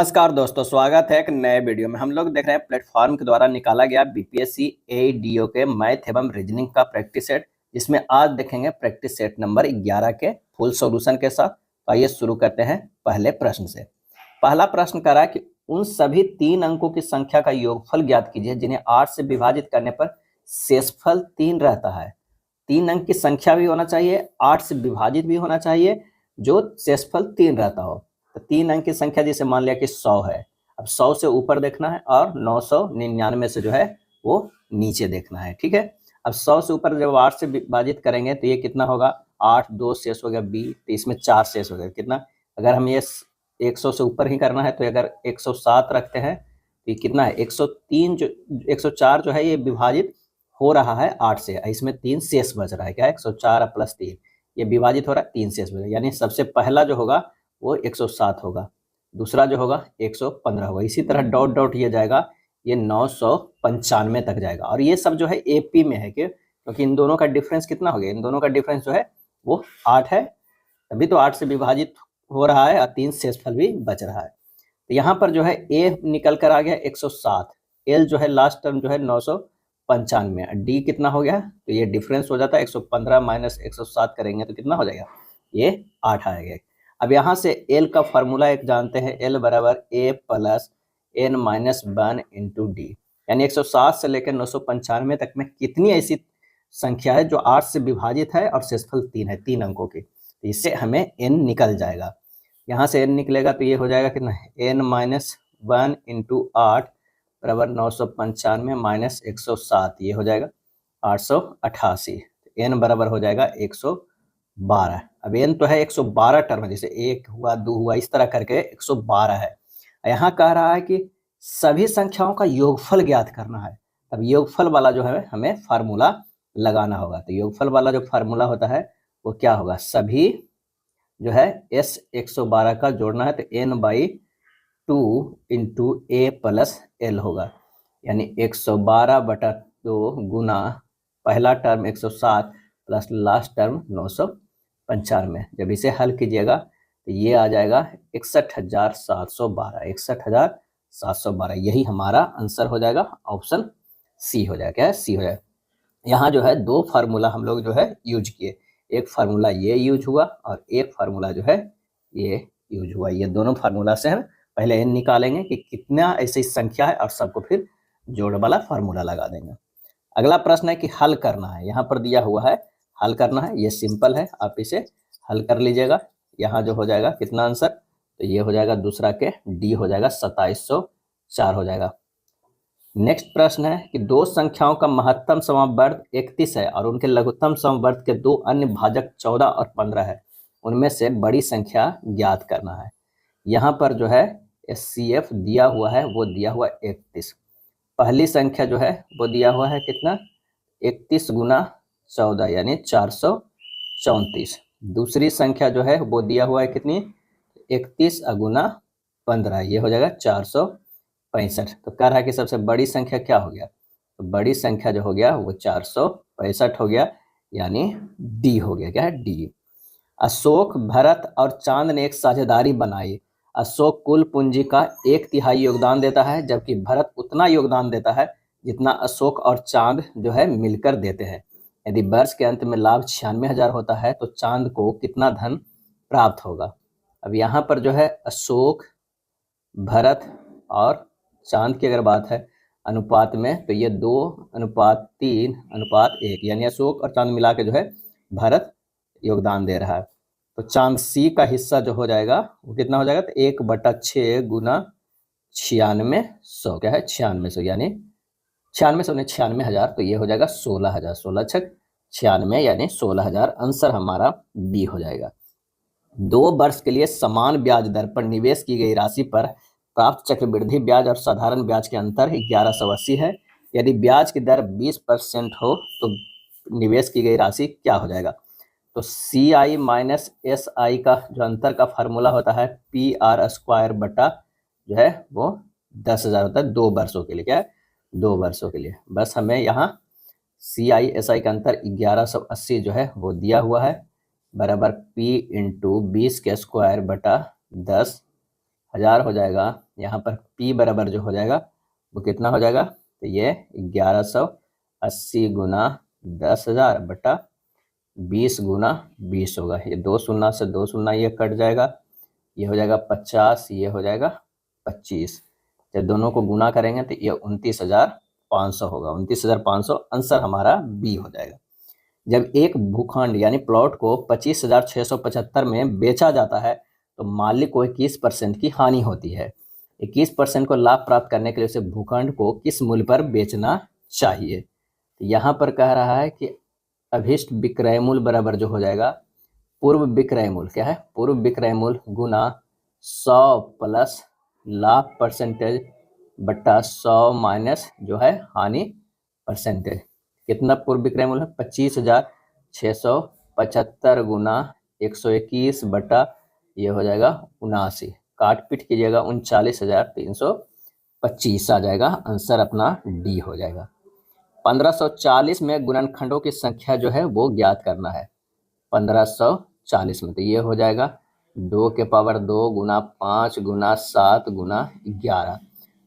नमस्कार दोस्तों, स्वागत है एक नए वीडियो में। हम लोग देख रहे हैं प्लेटफॉर्म के द्वारा निकाला गया बीपीएससी एडीओ के मैथ एवं रीजनिंग का प्रैक्टिस सेट, जिसमें आज देखेंगे प्रैक्टिस सेट नंबर 11 के फुल सॉल्यूशन के साथ। तो आइए शुरू करते हैं पहले प्रश्न से। पहला प्रश्न कह रहा है कि उन सभी 3 अंकों की संख्या का योगफल ज्ञात कीजिए जिन्हें 8 से विभाजित करने पर शेषफल 3 रहता है। 3 अंक की संख्या भी होना चाहिए, 8 से विभाजित भी होना चाहिए, जो शेषफल 3 रहता हो। तो 3 अंक की संख्या जैसे मान लिया कि 100 है, अब 100 से ऊपर देखना है और 999 से जो है वो नीचे देखना है। ठीक है, अब 100 से ऊपर जब 8 से विभाजित करेंगे तो ये कितना होगा, 8, 2 शेष हो गया 20, तो इसमें 4 शेष हो गया कितना। अगर हम ये 100 से ऊपर ही करना है तो अगर 107 रखते हैं तो ये कितना है, 103 जो 104 जो है ये विभाजित हो रहा है 8 से, इसमें 3 शेष बच रहा है। क्या है, 104 प्लस 3 ये विभाजित हो रहा है, 3 शेष बच रहा है। यानी सबसे पहला जो होगा वो 107 होगा, दूसरा जो होगा 115 होगा। इसी तरह डॉट डॉट ये जाएगा, ये 995 तक जाएगा। और ये सब जो है एपी में है क्योंकि इन दोनों का डिफरेंस कितना हो गया, इन दोनों का डिफरेंस जो है वो 8 है, तभी तो 8 से विभाजित हो रहा है और 3 शेषफल भी बच रहा है। तो यहाँ पर जो है ए निकल कर आ गया 107, एल जो है लास्ट टर्म जो है 995, डी कितना हो गया, तो ये डिफरेंस हो जाता है 115 माइनस 107 करेंगे तो कितना हो जाएगा, ये 8 आएगा। अब यहाँ से एल का फॉर्मूला एक जानते हैं, एल बराबर A plus N minus 1 into D. यानी 107 से लेकर 995 तक में कितनी ऐसी संख्या है जो 8 से विभाजित है और शेषफल 3 है, 3 अंकों की, तो इससे हमें एन निकल जाएगा। यहाँ से एन निकलेगा तो ये हो जाएगा कितना, एन माइनस 1 इंटू 8 बराबर 995 माइनस 107, ये हो जाएगा 888। एन बराबर हो जाएगा 112। अब एन तो है 112 टर्म, जैसे 1 हुआ 2 हुआ इस तरह करके 112 है। यहाँ कह रहा है कि सभी संख्याओं का योगफल ज्ञात करना है। अब योगफल वाला जो है हमें फार्मूला लगाना होगा। तो योगफल वाला जो फार्मूला होता है वो क्या होगा, सभी जो है एस 112 का जोड़ना है तो n/2 इंटू ए प्लस एल होगा। यानी 112/2 गुना पहला टर्म 107 प्लस लास्ट टर्म 995। जब इसे हल कीजिएगा तो ये आ जाएगा 61,712, 61,712। यही हमारा आंसर हो जाएगा, ऑप्शन सी हो जाएगा। क्या है, सी हो जाएगा। यहाँ जो है 2 फार्मूला हम लोग जो है यूज किए, एक फार्मूला ये यूज हुआ और एक फार्मूला जो है ये यूज हुआ। ये दोनों फार्मूला से हम पहले एन निकालेंगे कि कितना ऐसी संख्या है और सबको फिर जोड़ वाला फार्मूला लगा देंगे। अगला प्रश्न है कि हल करना है। यहाँ पर दिया हुआ है हल करना है, ये सिंपल है, आप इसे हल कर लीजिएगा। यहाँ जो हो जाएगा कितना आंसर, तो ये हो जाएगा दूसरा के डी हो जाएगा 2704 हो जाएगा। नेक्स्ट प्रश्न है कि 2 संख्याओं का महत्तम समवर्ग 31 है और उनके लघुत्तम समवर्ग के 2 अन्य भाजक 14 और 15 है, उनमें से बड़ी संख्या ज्ञात करना है। यहाँ पर जो है SCF दिया हुआ है, वो दिया हुआ 31। पहली संख्या जो है वो दिया हुआ है कितना, 31 गुना 14 यानी 434। दूसरी संख्या जो है वो दिया हुआ है कितनी, 31 गुना 15, ये हो जाएगा 465। तो कह रहा है कि सबसे बड़ी संख्या क्या हो गया, तो बड़ी संख्या जो हो गया वो 465 हो गया, यानी डी हो गया। क्या है, डी। अशोक, भरत और चांद ने एक साझेदारी बनाई। अशोक कुल पूंजी का 1/3 योगदान देता है, जबकि भरत उतना योगदान देता है जितना अशोक और चांद जो है मिलकर देते हैं। यदि वर्ष के अंत में लाभ 96,000 होता है तो चांद को कितना धन प्राप्त होगा। अब यहाँ पर जो है अशोक, भरत और चांद की अगर बात है अनुपात में, तो ये 2:3:1, यानी अशोक और चांद मिला के जो है भरत योगदान दे रहा है। तो चांद सी का हिस्सा जो हो जाएगा वो कितना हो जाएगा, तो 1/6 गुना 9600। क्या है, 9600, यानी 9600 तो ये हो जाएगा 16,000, 16×6 = 96, यानी 16,000 आंसर हमारा बी हो जाएगा। 2 वर्ष के लिए समान ब्याज दर पर निवेश की गई राशि पर प्राप्त चक्रवृद्धि ब्याज और साधारण ब्याज के अंतर 1180 है। यदि ब्याज की दर 20% हो तो निवेश की गई राशि क्या हो जाएगा। तो CI माइनस SI का जो अंतर का फार्मूला होता है PR² बटा जो है वो 10,000 होता है 2 वर्षों के लिए। क्या है, 2 वर्षों के लिए। बस हमें यहाँ CI SI का अंतर 1180 जो है वो दिया हुआ है, बराबर P × 20² बटा 10,000 हो जाएगा, यहाँ पर P बराबर जो हो जाएगा वो कितना हो जाएगा, तो ये 1180 गुना 10,000 बटा 20 गुना 20 होगा। ये 2 शून्य से 2 शून्य ये कट जाएगा, ये हो जाएगा 50, ये हो जाएगा 25। जब दोनों को गुना करेंगे तो ये 29,500 होगा। 29,500 आंसर हमारा बी हो जाएगा। जब एक भूखंड यानी प्लॉट को 25,675 में बेचा जाता है तो मालिक को 21% की हानि होती है। 21% को लाभ प्राप्त करने के लिए उसे भूखंड को किस मूल्य पर बेचना चाहिए। तो यहाँ पर कह रहा है कि अभिष्ट विक्रय मूल्य बराबर जो हो जाएगा पूर्व विक्रय मूल्य, क्या है, पूर्व विक्रय मूल्य गुना 100 प्लस लाभ परसेंटेज बट्टा 100 माइनस जो है हानि परसेंटेज। कितना पूर्व विक्रय मूल्य है, 25,675 गुना 121 बटा ये हो जाएगा 79, काट पीट कीजिएगा 39,325 आ जाएगा। आंसर अपना डी हो जाएगा। 1540 में गुणनखंडों की संख्या जो है वो ज्ञात करना है। 1540 में तो ये हो जाएगा 2 के पावर 2 गुना 5 गुना 7 गुना 11।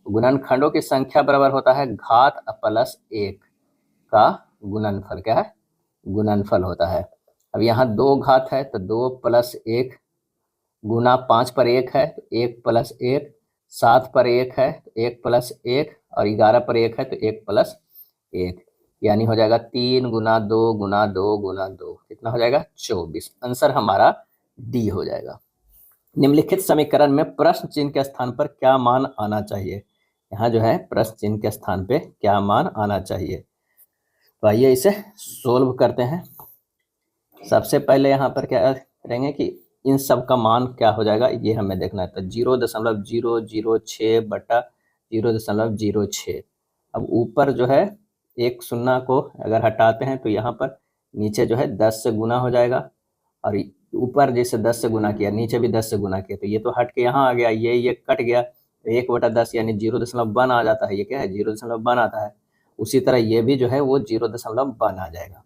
गुणनखंडों की संख्या बराबर होता है घात प्लस 1 का गुणनफल, क्या है, गुणनफल होता है। अब यहाँ 2 घात है तो 2 प्लस 1 गुना 5 पर 1 है तो 1 प्लस 1, 7 पर 1 है तो 1 प्लस 1 और 11 पर 1 है तो 1 प्लस 1, यानी हो जाएगा 3 गुना 2 गुना 2 गुना 2, कितना हो जाएगा 24। आंसर हमारा डी हो जाएगा। निम्नलिखित समीकरण में प्रश्न चिन्ह के स्थान पर क्या मान आना चाहिए। यहाँ जो है प्रश्न चिन्ह के स्थान पे क्या मान आना चाहिए, तो आइए इसे सोल्व करते हैं। सबसे पहले यहाँ पर क्या करेंगे कि इन सब का मान क्या हो जाएगा ये हमें देखना है। तो 0.006 बटा 0.06। अब ऊपर जो है एक शून्य को अगर हटाते हैं तो यहाँ पर नीचे जो है 10 से गुना हो जाएगा, और ऊपर जैसे 10 से गुना किया नीचे भी 10 से गुना किया तो ये तो हट के यहाँ आ गया, ये कट गया तो 1/10 यानी 0.1 आ जाता है। ये क्या है, 0.1 आता है। उसी तरह ये भी जो है वो 0.1 आ जाएगा।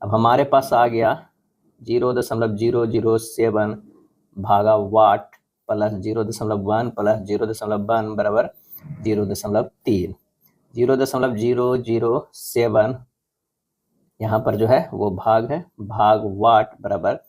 अब हमारे पास आ गया 0.007 भागा वाट प्लस 0.1 प्लस 0.1 बराबर 0.3। 0.007 यहाँ पर जो है वो भाग है, भाग वाट बराबर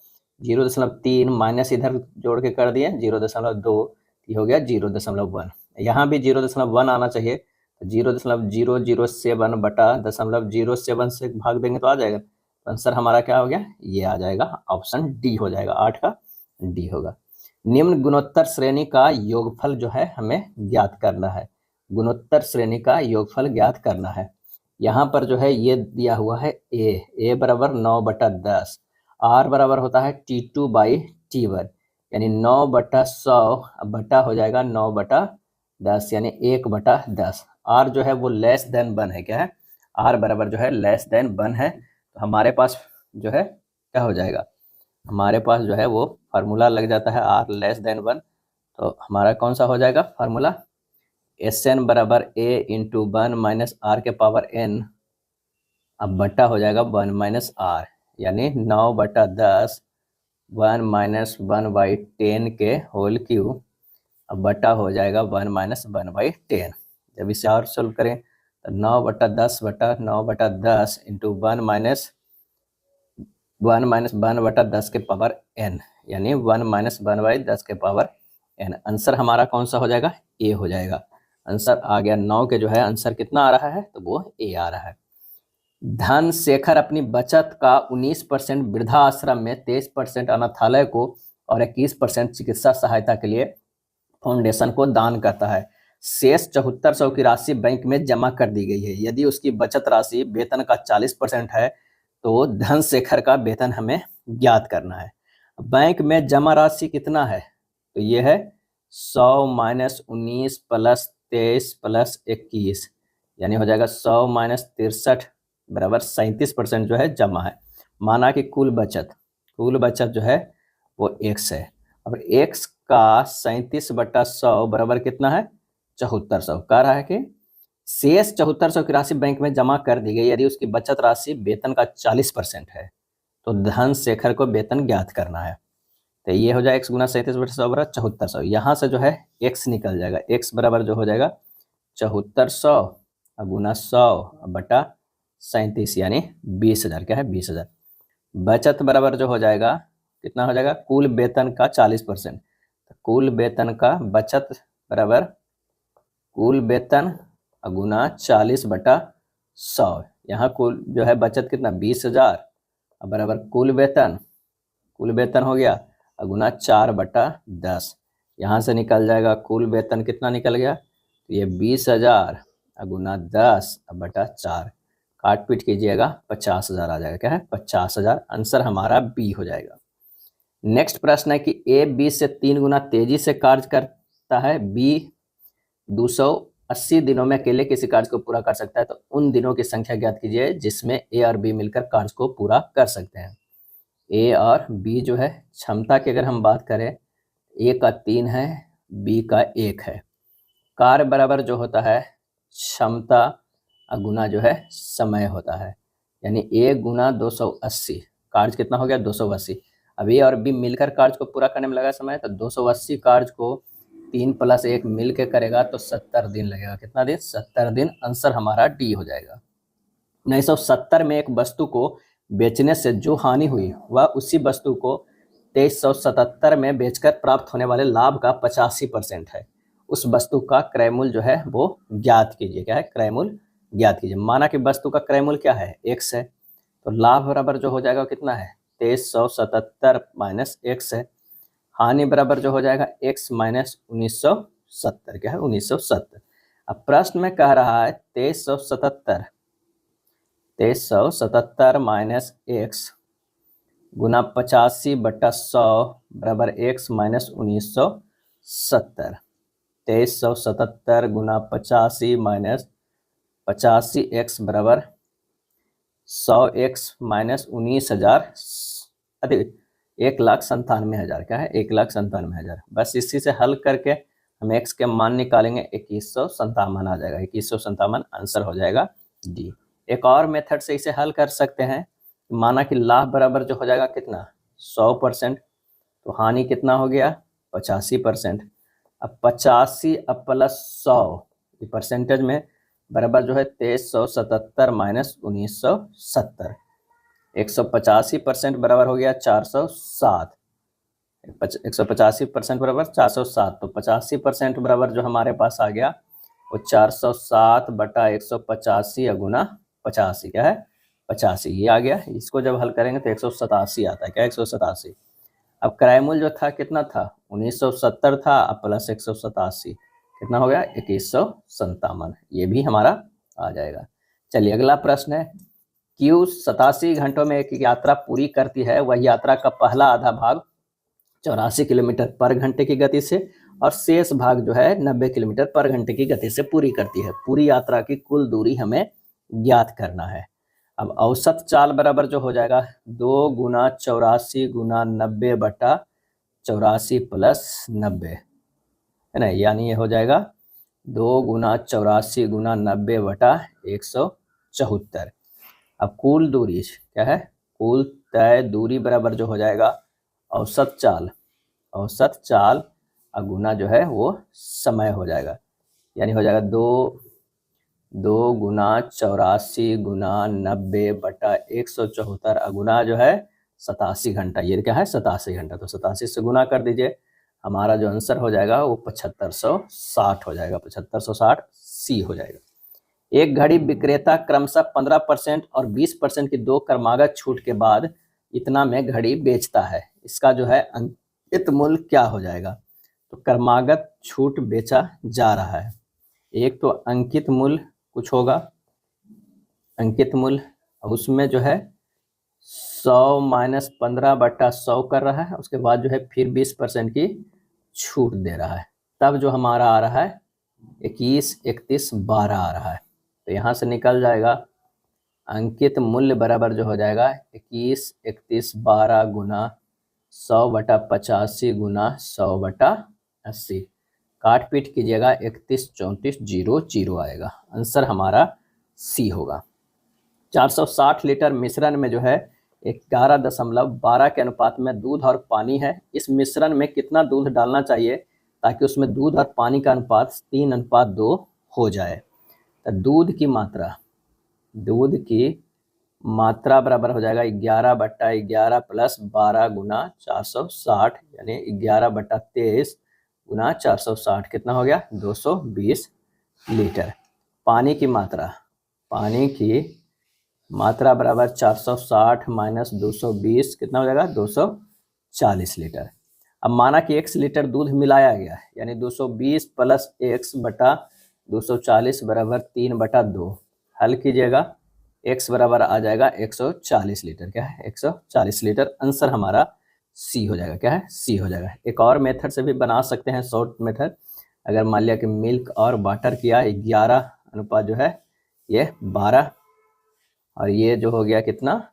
0.3 माइनस इधर जोड़ के कर दिए 0.2, ये हो गया 0.1। यहाँ भी 0.1 आना चाहिए, 0.007 बटा 0.07 से भाग देंगे तो आ जाएगा। तो आंसर हमारा क्या हो गया, ये आ जाएगा, ऑप्शन डी हो जाएगा, 8 का डी होगा। निम्न गुणोत्तर श्रेणी का योगफल जो है हमें ज्ञात करना है। गुणोत्तर श्रेणी का योगफल ज्ञात करना है। यहाँ पर जो है ये दिया हुआ है ए बराबर 9/10, आर बराबर होता है T2/T1 यानी 9/100 बटा हो जाएगा 9/10 यानी 1/10। आर जो है वो लेस देन 1 है, क्या है, आर बराबर जो है लेस देन 1 है। तो हमारे पास जो है क्या हो जाएगा, हमारे पास जो है वो फार्मूला लग जाता है आर लेस देन 1। तो हमारा कौन सा हो जाएगा फार्मूला, SN बराबर A इंटू 1 माइनस आर के पावर n, अब बट्टा हो जाएगा 1 माइनस आर यानी 9/10 1 माइनस 1/10 के होल क्यूब, अब बटा हो जाएगा 1 माइनस 1/10। जब इसे और सोल्व करें तो 9/10 बटा 9/10 इंटू 1 माइनस 1/10 के पावर n यानी 1 माइनस 1/10 के पावर n। आंसर हमारा कौन सा हो जाएगा, ए हो जाएगा। आंसर आ गया 9 के जो है आंसर कितना आ रहा है, तो वो ए आ रहा है। धनशेखर अपनी बचत का 19% वृद्धाश्रम में, 23% अनाथालय को और 21% चिकित्सा सहायता के लिए फाउंडेशन को दान करता है। शेष 7400 की राशि बैंक में जमा कर दी गई है। यदि उसकी बचत राशि वेतन का 40% है तो धनशेखर का वेतन हमें ज्ञात करना है। बैंक में जमा राशि कितना है, तो ये है 100 माइनस 19 प्लस 23 प्लस 21 यानी हो जाएगा 100 माइनस 63 बराबर 37% जो है जमा है। माना कि कुल बचत जो है वो x है। अब x का 37/100 बराबर कितना है 7400। कह रहा है कि शेष 7400 की राशि बैंक में जमा कर दी गई। यदि उसकी बचत राशि वेतन का 40% है तो धनशेखर को वेतन ज्ञात करना है। तो ये हो जाएगा x गुना 37/100 बराबर 7400। यहाँ से जो है x निकल जाएगा, x बराबर जो हो जाएगा 7400 गुना 100 बटा 37 यानी 20,000। क्या है 20,000। बचत बराबर जो हो जाएगा कितना हो जाएगा, कुल वेतन का 40%। कुल वेतन का बचत बराबर कुल वेतन गुना 40/100। यहाँ कुल जो है बचत कितना 20,000 बराबर कुल वेतन हो गया गुना 4/10। यहाँ से निकल जाएगा कुल वेतन कितना निकल गया, तो ये 20,000 गुना 10/4 काट पीट कीजिएगा 50,000 आ जाएगा। क्या है 50,000। आंसर हमारा बी हो जाएगा। नेक्स्ट प्रश्न है कि ए बी से 3 गुना तेजी से कार्य करता है, बी 280 दिनों में अकेले किसी कार्य को पूरा कर सकता है, तो उन दिनों की संख्या ज्ञात कीजिए जिसमें ए और बी मिलकर कार्य को पूरा कर सकते हैं। ए और बी जो है क्षमता की अगर हम बात करें, ए का 3 है, बी का 1 है। कार्य बराबर जो होता है क्षमता गुना जो है समय होता है, यानी ए गुना 280। कार्य कितना हो गया 280। अब ए और बी मिलकर कार्य को पूरा करने में लगा समय, तो 280 कार्य को 3 + 1 मिल के करेगा तो 70 दिन लगेगा। कितना दिन 70 दिन। आंसर हमारा डी हो जाएगा। 1970 में एक वस्तु को बेचने से जो हानि हुई वह उसी वस्तु को 2377 में बेचकर प्राप्त होने वाले लाभ का 85% है। उस वस्तु का क्रय मूल्य जो है वो ज्ञात कीजिए। क्या है क्रय मूल्य ज्ञात कीजिए। माना कि वस्तु का क्रय मूल्य क्या है x है, तो लाभ बराबर जो हो जाएगा कितना है 2377 माइनस x है। हानि बराबर जो हो जाएगा x माइनस 1970। क्या है 1970। अब प्रश्न में कह रहा है 2377 माइनस x गुना 85/100 बराबर x माइनस 1970। 2377 गुना 85 माइनस 85x बराबर 100x माइनस 19,000 अधिक 1,97,000। क्या है 1,97,000। बस इसी से हल करके हम x के मान निकालेंगे, 2157 आ जाएगा। 2157 आंसर हो जाएगा डी। एक और मेथड से इसे हल कर सकते हैं। माना कि लाभ बराबर जो हो जाएगा कितना 100%, तो हानि कितना हो गया 85%। अब 85 अब प्लस 100 ये परसेंटेज में बराबर जो है 2377 माइनस 1970। 185% बराबर हो गया 407। 185% बराबर 407, तो 85% बराबर जो हमारे पास आ गया वो 407 बटा 185 गुना 85। क्या है 85 ये आ गया। इसको जब हल करेंगे तो 187 आता है। क्या 187। अब क्रय मूल्य जो था कितना था 1970 था, अब प्लस 187 कितना हो गया 2157। ये भी हमारा आ जाएगा। चलिए अगला प्रश्न है, क्यू 87 घंटों में एक यात्रा पूरी करती है। वह यात्रा का पहला आधा भाग 84 किलोमीटर पर घंटे की गति से और शेष भाग जो है 90 किलोमीटर पर घंटे की गति से पूरी करती है। पूरी यात्रा की कुल दूरी हमें ज्ञात करना है। अब औसत चाल बराबर जो हो जाएगा 2 गुना 84 गुना 90 बटा 84 प्लस 90 है ना, यानी ये हो जाएगा 2 गुना 84 गुना 90 बटा 174। अब कुल दूरी क्या है, कुल तय दूरी बराबर जो हो जाएगा औसत चाल गुना जो है वो समय हो जाएगा, यानी हो जाएगा 2 गुना 84 गुना 90 बटा 174 गुना जो है 87 घंटा। ये क्या है 87 घंटा, तो 87 से गुना कर दीजिए। हमारा जो आंसर हो जाएगा वो 7560 हो जाएगा। 7560 सी हो जाएगा। एक घड़ी विक्रेता क्रमशः 15% और 20% की 2 क्रमागत छूट के बाद इतना में घड़ी बेचता है। इसका जो है अंकित मूल्य क्या हो जाएगा, तो क्रमागत छूट बेचा जा रहा है। एक तो अंकित मूल्य कुछ होगा, अंकित मूल्य, उसमें जो है 100 माइनस 15 बटा 100 कर रहा है। उसके बाद जो है फिर 20% की छूट दे रहा है, तब जो हमारा आ रहा है 21, 31, 12 आ रहा है। तो यहाँ से निकल जाएगा अंकित मूल्य बराबर जो हो जाएगा 21, 31, 12 गुना 100 बटा 85 गुना 100 बटा 80। काट पीट कीजिएगा 31, 34, 0 आएगा। आंसर हमारा सी होगा। 460 लीटर मिश्रण में जो है 11.12 के अनुपात में दूध और पानी है। इस मिश्रण में कितना दूध डालना चाहिए ताकि उसमें दूध और पानी का अनुपात 3:2 हो जाए। तो दूध की मात्रा बराबर हो जाएगा 11/11 प्लस 12 गुना 460, यानी 11/23 गुना 460 कितना हो गया 220 लीटर। पानी की मात्रा बराबर 460 माइनस 220 कितना हो जाएगा 240 लीटर। अब माना कि x लीटर दूध मिलाया गया है, यानी 220 प्लस x बटा 240 बराबर 3/2। हल कीजिएगा, x बराबर आ जाएगा 140 लीटर। क्या है 140 लीटर। आंसर हमारा सी हो जाएगा। क्या है सी हो जाएगा। एक और मेथड से भी बना सकते हैं, शॉर्ट मेथड। अगर मान लिया कि मिल्क और वाटर किया 11 अनुपात जो है ये 12, और ये जो हो गया कितना,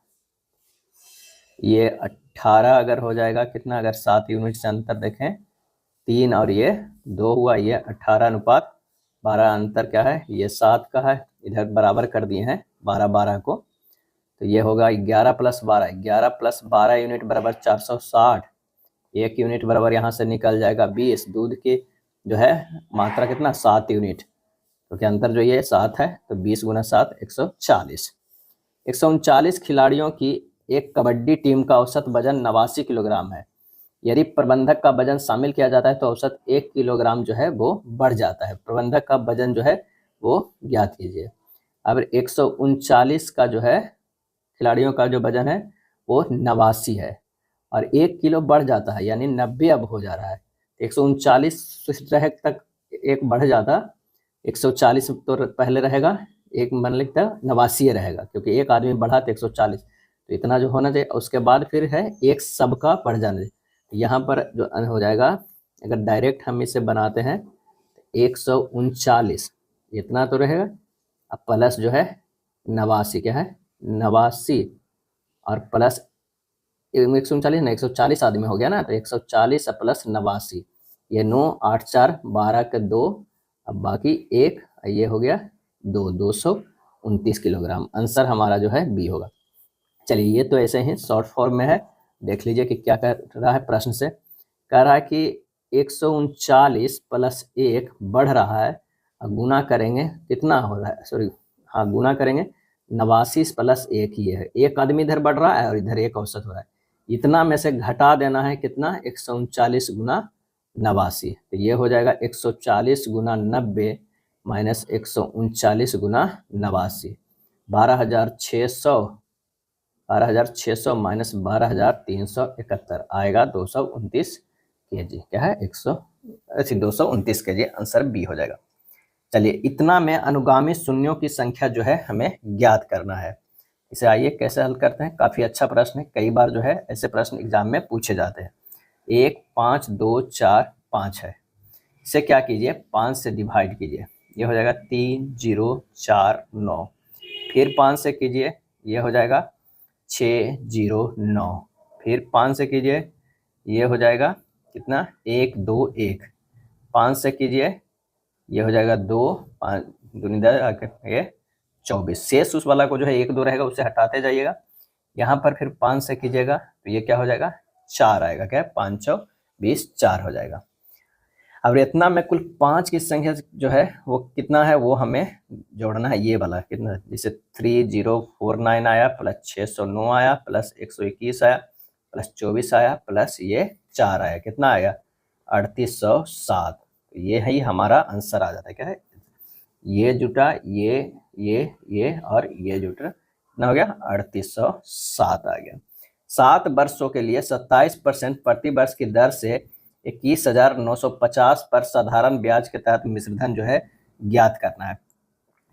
ये 18 अगर हो जाएगा कितना, अगर 7 यूनिट से अंतर देखें 3 और ये 2 हुआ, ये 18 अनुपात 12 अंतर क्या है ये 7 का है। इधर बराबर कर दिए हैं 12 को, तो ये होगा 11 प्लस 12 यूनिट बराबर 460। 1 यूनिट बराबर यहाँ से निकल जाएगा 20। दूध की जो है मात्रा कितना 7 यूनिट, तो क्या अंतर जो ये 7 है, तो 20 गुना 7 140। 139 खिलाड़ियों की एक कबड्डी टीम का औसत वजन 89 किलोग्राम है। यदि प्रबंधक का वजन शामिल किया जाता है तो औसत 1 किलोग्राम जो है वो बढ़ जाता है। प्रबंधक का वजन जो है वो ज्ञात कीजिए। अब 139 का जो है खिलाड़ियों का जो वजन है वो 89 है और 1 किलो बढ़ जाता है, यानी 90 अब हो जा रहा है। 139 तक एक बढ़ जाता, 140 तो पहले रहेगा, एक मन लिखता 89 रहेगा, क्योंकि एक आदमी बढ़ा तो 140, तो इतना जो होना चाहिए। उसके बाद फिर है एक सबका बढ़ जाना चाहिए। यहाँ पर जो हो जाएगा, अगर डायरेक्ट हम इसे बनाते हैं 139 इतना तो रहेगा, अब प्लस जो है 89, क्या है 89 और प्लस 139 ना 140 आदमी हो गया ना, तो 140 प्लस 89, ये 9 8 4 12 के 2, अब बाकी 1, ये हो गया 229 किलोग्राम। आंसर हमारा जो है बी होगा। चलिए ये तो ऐसे ही शॉर्ट फॉर्म में है, देख लीजिए कि क्या कर रहा है प्रश्न से। कह रहा है कि 139 प्लस 1 बढ़ रहा है, गुना करेंगे कितना हो रहा है, सॉरी हाँ गुना करेंगे 89 प्लस 1, ये है एक आदमी इधर बढ़ रहा है और इधर एक औसत हो रहा है, इतना में से घटा देना है कितना 139 गुना 89, तो ये हो जाएगा 140 गुना 90 माइनस 139 गुना 89, 12,600 माइनस 12,371 आएगा 229 kg। क्या है 229 kg। आंसर बी हो जाएगा। चलिए इतना में अनुगामी शून्यों की संख्या जो है हमें ज्ञात करना है। इसे आइए कैसे हल करते हैं। काफ़ी अच्छा प्रश्न है, कई बार जो है ऐसे प्रश्न एग्जाम में पूछे जाते हैं। 1 5 2 4 5 है, इसे क्या कीजिए 5 से डिवाइड कीजिए, ये हो जाएगा 3 0 4 9, फिर 5 से कीजिए ये हो जाएगा 6 0 9, फिर 5 से कीजिए ये हो जाएगा कितना 1 2 1, 5 से कीजिए ये हो जाएगा 2 5 दूनी 10 ये 24। शेष उस वाला को जो है 1 2 रहेगा उसे हटाते जाइएगा। यहाँ पर फिर 5 से कीजिएगा तो ये क्या हो जाएगा 4 आएगा। क्या 5 20 4 हो जाएगा। अब इतना में कुल 5 की संख्या जो है वो कितना है वो हमें जोड़ना है, ये वाला कितना, जैसे 3049 आया प्लस 609 आया प्लस 121 आया प्लस 24 आया प्लस ये 4 आया, कितना आया 3807। ये ही हमारा आंसर आ जाता है। क्या है ये जुटा ये और ये जुटा, कितना हो गया 3807 आ गया। 7 वर्षों के लिए 27% प्रति वर्ष की दर से 21,950 पर साधारण ब्याज के तहत मिश्रधन जो है ज्ञात करना है।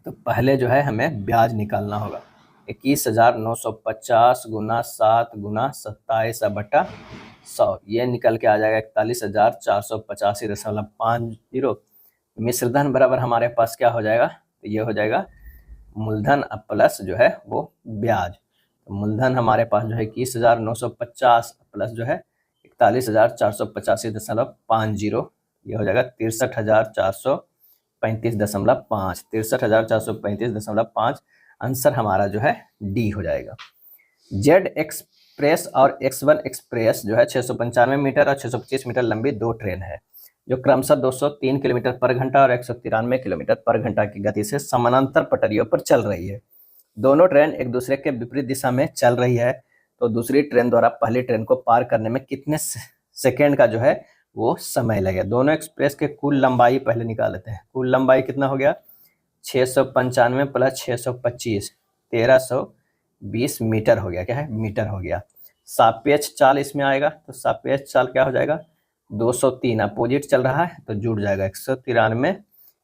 तो पहले जो है हमें ब्याज निकालना होगा। 21,950 गुना 7 गुना 27/100, ये निकल के आ जाएगा 41,485.50। मिश्रधन बराबर हमारे पास क्या हो जाएगा, तो ये हो जाएगा मूलधन प्लस जो है वो ब्याज। तो मूलधन हमारे पास जो है 21,950 प्लस जो है 41,485.50, ये हो जाएगा 63,435.5, 63,435.5। आंसर हमारा जो है डी हो जाएगा। ZX एक्सप्रेस और X1 एक्सप्रेस जो है 695 मीटर और 625 मीटर लंबी दो ट्रेन है, जो क्रमशः 203 किलोमीटर पर घंटा और 193 किलोमीटर पर घंटा की गति से समानांतर पटरियों पर चल रही है। दोनों ट्रेन एक दूसरे के विपरीत दिशा में चल रही है, तो दूसरी ट्रेन द्वारा पहली ट्रेन को पार करने में कितने सेकेंड का जो है वो समय लगेगा। दोनों एक्सप्रेस के कुल लंबाई पहले निकाल लेते हैं। कुल लंबाई कितना हो गया, 695 प्लस 625 1320 मीटर हो गया। क्या है, मीटर हो गया। सापेक्ष चाल इसमें आएगा, तो सापेक्ष चाल क्या हो जाएगा, 203 अपोजिट चल रहा है तो जुड़ जाएगा 193,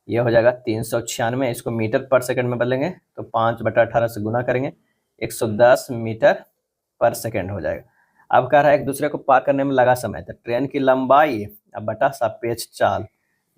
ये हो जाएगा 396। इसको मीटर पर सेकंड में बदलेंगे तो 5/18 से गुना करेंगे, 110 मीटर पर सेकंड हो जाएगा। अब कह रहा है एक दूसरे को पार करने में लगा समय, तो ट्रेन की लंबाई अब बटा सापेक्ष चाल,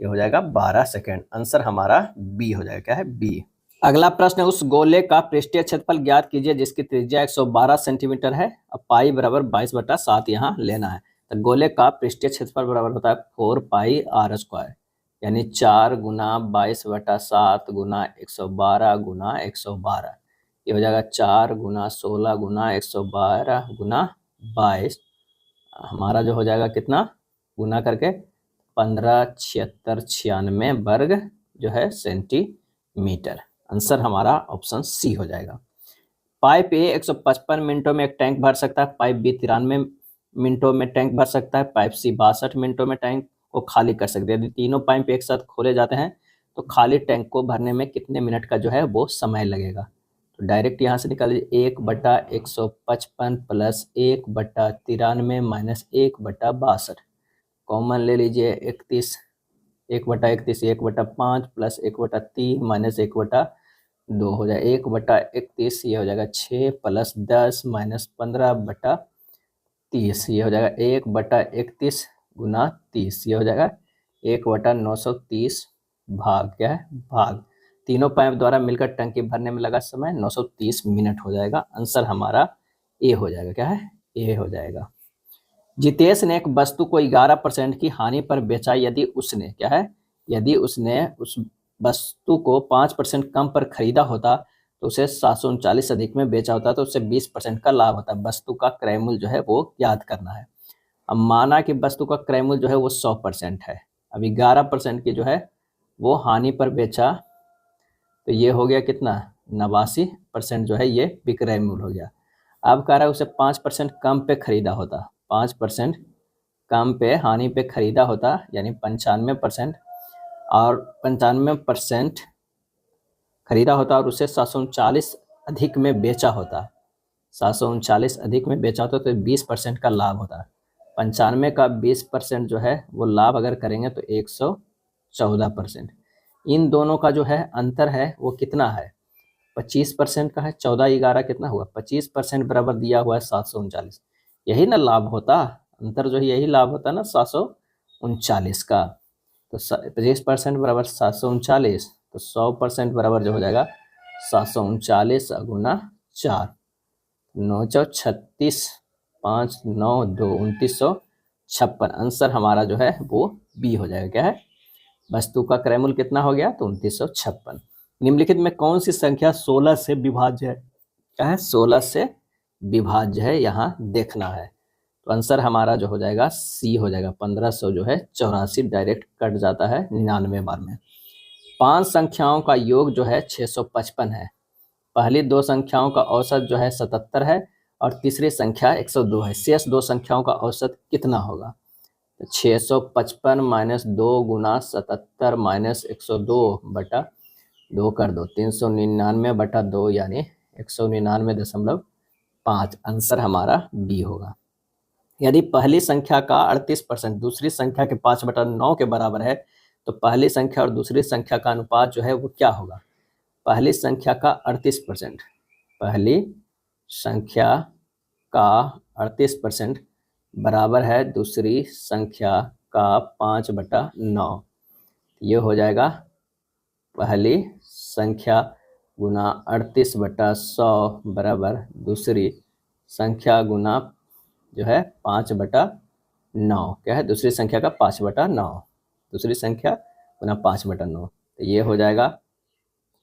ये हो जाएगा 12 सेकंड। आंसर हमारा बी हो जाएगा। क्या है, बी। अगला प्रश्न है, उस गोले का पृष्ठीय क्षेत्रफल ज्ञात कीजिए जिसकी त्रिज्या 112 सेंटीमीटर है। अब पाई बराबर 22/7 यहाँ लेना है। तो गोले का पृष्ठीय क्षेत्रफल बराबर होता है 4 पाई r स्क्वायर, यानी 4 गुना 22/7 गुना 112 गुना 112, ये हो जाएगा 4 गुना 16 गुना 112 गुना 22, हमारा जो हो जाएगा कितना, गुना करके 15 76 96 वर्ग जो है सेंटीमीटर। आंसर हमारा ऑप्शन सी हो जाएगा। पाइप ए 155 मिनटों में एक टैंक भर सकता है, पाइप बी 93 मिनटों में टैंक भर सकता है, पाइप सी 62 मिनटों में टैंक को खाली कर सकते हैं। यदि तीनों पाइप एक साथ खोले जाते हैं तो खाली टैंक को भरने में कितने मिनट का जो है वो समय लगेगा। तो डायरेक्ट यहाँ से निकाल लीजिए, 1/155 प्लस 1/93 माइनस 1/62, कॉमन ले लीजिए 31, 1/31 1/5 प्लस 1/3 माइनस 1/2 हो जाए 1/31, ये हो जाएगा 6 प्लस 10 माइनस 15/30, ये हो जाएगा 1/31 गुना 30, ये हो जाएगा 1/930 भाग, क्या है, भाग। तीनों पाइप द्वारा मिलकर टंकी भरने में लगा समय 930 मिनट हो जाएगा। आंसर हमारा ए हो जाएगा। क्या है, ए हो जाएगा। जितेश ने एक वस्तु को 11% की हानि पर बेचा यदि उसने, क्या है, यदि उसने उस वस्तु को 5% कम पर खरीदा होता तो उसे 739 अधिक में बेचा होता तो उससे 20% का लाभ होता। वस्तु का क्रय मूल्य जो है वो याद करना है। अब माना कि वस्तु का क्रय मूल्य जो है वो 100% है, अब 11% की जो है वो हानि पर बेचा, तो ये हो गया कितना, 89% जो है ये विक्रय मूल्य हो गया। अब कह रहा है उसे 5% कम पे खरीदा होता, 5% कम पे हानि पे खरीदा होता, यानी 95%, और 95% खरीदा होता और उसे 739 अधिक में बेचा होता, 739 अधिक में बेचा होता तो 20% का लाभ होता। 95 का 20% जो है वो लाभ अगर करेंगे तो 114%। इन दोनों का जो है अंतर है वो कितना है, 25% का है। 14 11 कितना हुआ, 25% बराबर दिया हुआ है 739, यही ना लाभ होता, अंतर जो है यही लाभ होता ना 739 का। तो 25% बराबर 739, तो 100% बराबर जो हो जाएगा 739 गुना 4, 9 चौ 36, 5 9 2 2956। आंसर हमारा जो है वो बी हो जाएगा। क्या है, वस्तु का क्रय मूल्य कितना हो गया, तो 2956। निम्नलिखित में कौन सी संख्या 16 से विभाज्य है, क्या है, 16 से विभाज्य है, यहाँ देखना है। तो आंसर हमारा जो हो जाएगा सी हो जाएगा, 1500 जो है 84 डायरेक्ट कट जाता है 99 बार में। 5 संख्याओं का योग जो है 655 है। पहली 2 संख्याओं का औसत जो है 77 है और तीसरी संख्या 102 है। शेष 2 संख्याओं का औसत कितना होगा, तो 655 माइनस 2 गुना 77 माइनस 102 बटा 2 कर दो, 399 बटा 2 यानी 199.5। आंसर हमारा बी होगा। यदि पहली संख्या का 38% दूसरी संख्या के 5/9 के बराबर है तो पहली संख्या और दूसरी संख्या का अनुपात जो है वो क्या होगा। पहली संख्या का 38%, पहली संख्या का 38% बराबर है दूसरी संख्या का 5/9, ये हो जाएगा पहली संख्या गुना 38/100 बराबर दूसरी संख्या गुना जो है 5/9, क्या है, दूसरी संख्या का 5/9, दूसरी संख्या गुना 5/9, तो ये हो जाएगा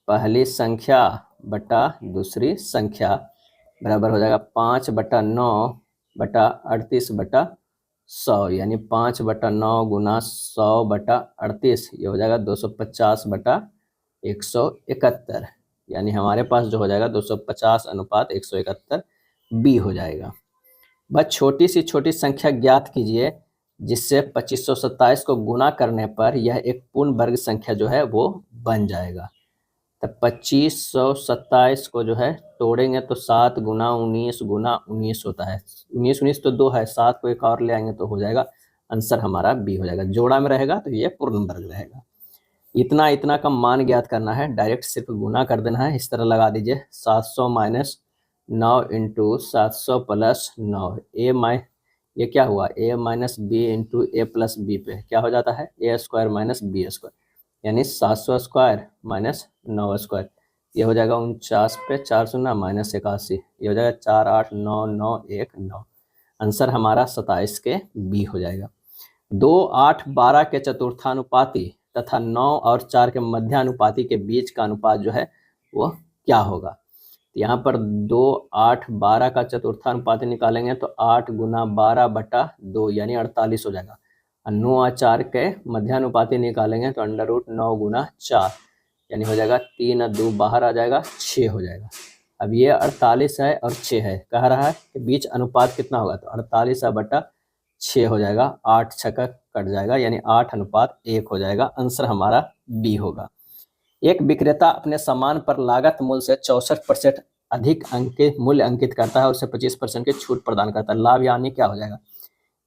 पहली संख्या बटा दूसरी संख्या बराबर हो जाएगा 5/9 38/100 यानी 5/9 गुना 100/38, ये हो जाएगा 250/171, यानी हमारे पास जो हो जाएगा 250/171 बी हो जाएगा। बस छोटी सी छोटी संख्या ज्ञात कीजिए जिससे 2527 को गुना करने पर यह एक पूर्ण वर्ग संख्या जो है वो बन जाएगा। तो 2527 को जो है तोड़ेंगे तो 7 गुना 19 गुना 19 होता है। 19 19 तो 2 है, 7 को एक और ले आएंगे तो हो जाएगा, आंसर हमारा बी हो जाएगा। जोड़ा में रहेगा तो ये पूर्ण वर्ग रहेगा। इतना इतना का मान ज्ञात करना है, डायरेक्ट सिर्फ गुना कर देना है। इस तरह लगा दीजिए 700 माइनस 9 इंटू 700 प्लस 9, ये क्या हुआ, ए माइनस बी इंटू ए प्लस बी पे क्या हो जाता है, ए स्क्वायर माइनस बी स्क्वायर, यानी 700 स्क्वायर माइनस 9 स्क्वायर, ये हो जाएगा 49 पे 4 शून्य माइनस 81, ये हो जाएगा 4 8 9 9 1 9, आंसर हमारा 27 के बी हो जाएगा। 2 8 12 के चतुर्थानुपाती तथा 9 और 4 के मध्यानुपाती के बीच का अनुपात जो है वो क्या होगा। तो यहाँ पर 2 8 12 का चतुर्थानुपाती निकालेंगे तो 8 गुना 12/2 यानी 48 हो जाएगा। और 9 और 4 के मध्यानुपाती निकालेंगे तो √9 गुना 4 यानी हो जाएगा 3 और 2 बाहर आ जाएगा 6 हो जाएगा। अब ये 48 है और 6 है, कह रहा है कि बीच अनुपात कितना होगा, तो 48/6 हो जाएगा, 8 छक्का कट जाएगा यानी 8:1 हो जाएगा, आंसर हमारा बी होगा। एक विक्रेता अपने सामान पर लागत मूल्य से 64% अधिक मूल्य अंकित करता है और उसे 25% की छूट प्रदान करता है। लाभ यानी क्या हो जाएगा,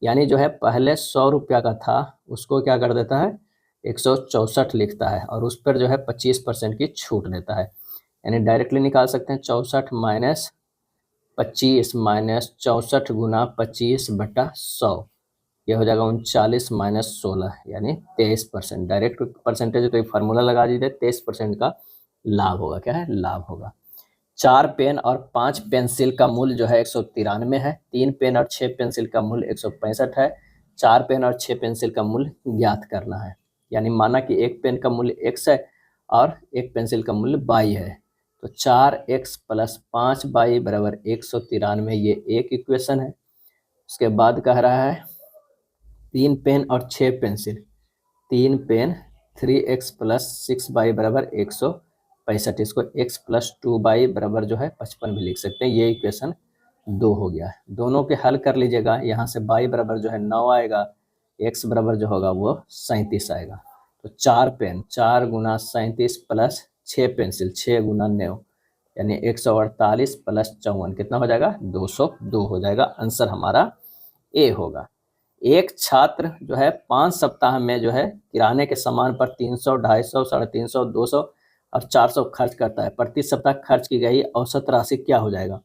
यानी जो है पहले 100 रुपया का था उसको क्या कर देता है 164 लिखता है और उस पर जो है 25% की छूट देता है, यानी डायरेक्टली निकाल सकते हैं 64 माइनस 25 माइनस 64 गुना 25/100, ये हो जाएगा 39 माइनस 16 यानी 23%। डायरेक्ट परसेंटेज तो फार्मूला लगा दीजिए, 23% का लाभ होगा, क्या है लाभ होगा। 4 पेन और 5 पेंसिल का मूल्य जो है 193 है। 3 पेन और 6 पेंसिल का मूल्य 165 है। 4 पेन और 6 पेंसिल का मूल्य ज्ञात करना है, यानी माना कि एक पेन का मूल्य x है और एक पेंसिल का मूल्य y है, तो 4x प्लस 5y बराबर 193, ये एक इक्वेशन है। उसके बाद कह रहा है 3 पेन और 6 pencil, 3 pen 3x plus 6y बराबर 165, इसको x प्लस 2y बराबर जो है 55 भी लिख सकते हैं, ये इक्वेशन 2 हो गया। दोनों के हल कर लीजिएगा, यहाँ से y बराबर जो है 9 आएगा, x बराबर जो होगा वो 37 आएगा। तो 4 पेन 4 गुना 37 प्लस 6 पेंसिल 6 गुना 9 यानी 148 प्लस 54 कितना हो जाएगा 202 हो जाएगा, आंसर हमारा ए होगा। एक छात्र जो है 5 सप्ताह में जो है किराने के सामान पर 300, 250, 350, 200 और 400 खर्च करता है। प्रति सप्ताह खर्च की गई औसत राशि क्या हो जाएगा,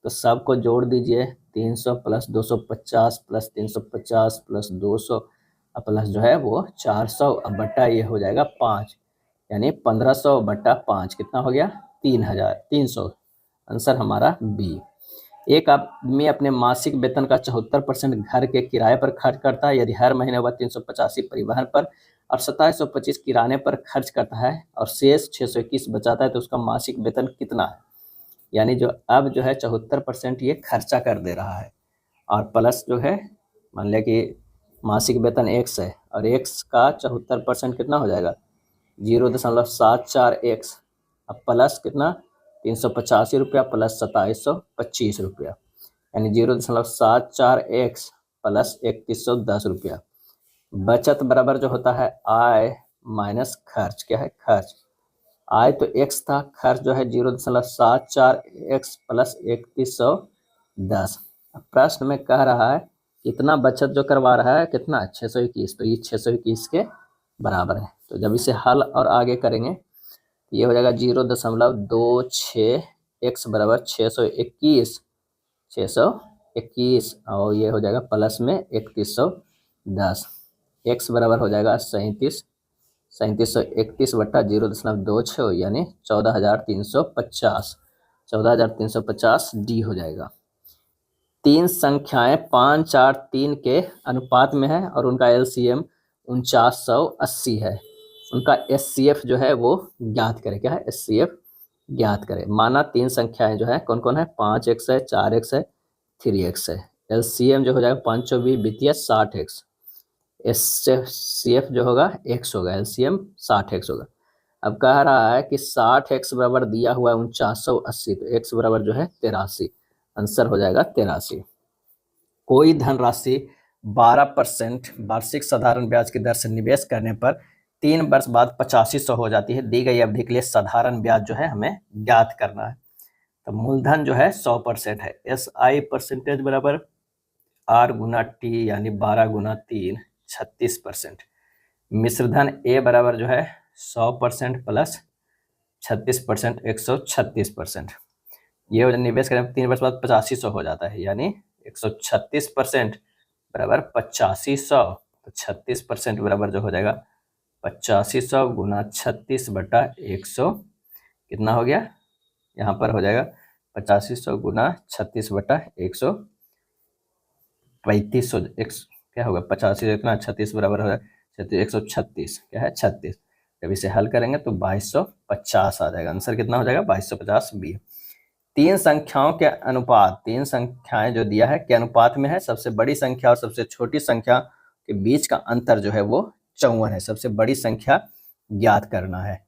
तो सबको जोड़ दीजिए 300 प्लस 250 प्लस 350 प्लस 200 प्लस जो है वो 400 बट्टा ये हो जाएगा 5, यानी 1500/5 कितना हो गया 3300, आंसर हमारा बी। एक आदमी अपने मासिक वेतन का 74% घर के किराए पर खर्च करता है। यदि हर महीने वह 385 परिवहन पर और 2725 किराने पर खर्च करता है और शेष 621 बचाता है तो उसका मासिक वेतन कितना है, यानी जो अब जो है 74% ये खर्चा कर दे रहा है और प्लस जो है मान लिया कि मासिक वेतन x है और x का 74% कितना हो जाएगा 0.74x, अब प्लस कितना 385 रुपया प्लस 2725 रुपया, यानी 0.74x प्लस 3110 रुपया। बचत बराबर जो होता है आय माइनस खर्च, क्या है खर्च, आय तो x था, खर्च जो है 0.74x प्लस 3110। प्रश्न में कह रहा है कितना बचत जो करवा रहा है कितना 621, तो ये 621 के बराबर है। तो जब इसे हल और आगे करेंगे ये हो जाएगा 0.26 x बराबर 621 और ये हो जाएगा प्लस में 3110, x बराबर हो जाएगा 3731 बट्टा 0.26 यानी 14350 डी हो जाएगा। तीन संख्याएं 5 4 3 के अनुपात में है और उनका LCM 4980 है। उनका SCF जो है वो ज्ञात करें, क्या है SCF ज्ञात करें। माना तीन संख्याएं जो है कौन कौन है 5x है 4x है 3x है, LCM जो हो जाएगा 5 चौ 20 बीतिया 60x, SCF जो होगा x होगा, LCM 60x होगा। अब कह रहा है कि 60x बराबर दिया हुआ है 4980, तो x बराबर जो है 83, आंसर हो जाएगा 83। कोई धनराशि 12% वार्षिक साधारण ब्याज की दर से निवेश करने पर 3 वर्ष बाद 8500 हो जाती है। दी गई अवधि के लिए साधारण ब्याज जो है हमें ज्ञात करना है। तो मूलधन जो है 100% है, SI परसेंटेज बराबर R गुना T यानी 12 गुना 3 36%। मिश्रधन A बराबर जो है 100% प्लस 36% 136%। ये निवेश करें 3 वर्ष बाद 8500 हो जाता है, यानी 136% बराबर 8500, तो 36% बराबर जो हो जाएगा 8500 गुना 36 बटा 100, कितना हो गया, यहाँ पर हो जाएगा 8500 गुना 36 बटा 100, 3500 क्या होगा 85 इतना 36 बराबर हो जाएगा 136, क्या है 36। जब इसे हल करेंगे तो 2250 आ जाएगा, आंसर कितना हो जाएगा 2250 बी। तीन संख्याओं के अनुपात, तीन संख्याएं जो दिया है के अनुपात में है, सबसे बड़ी संख्या और सबसे छोटी संख्या के बीच का अंतर जो है वो 54 है। सबसे बड़ी संख्या ज्ञात करना है।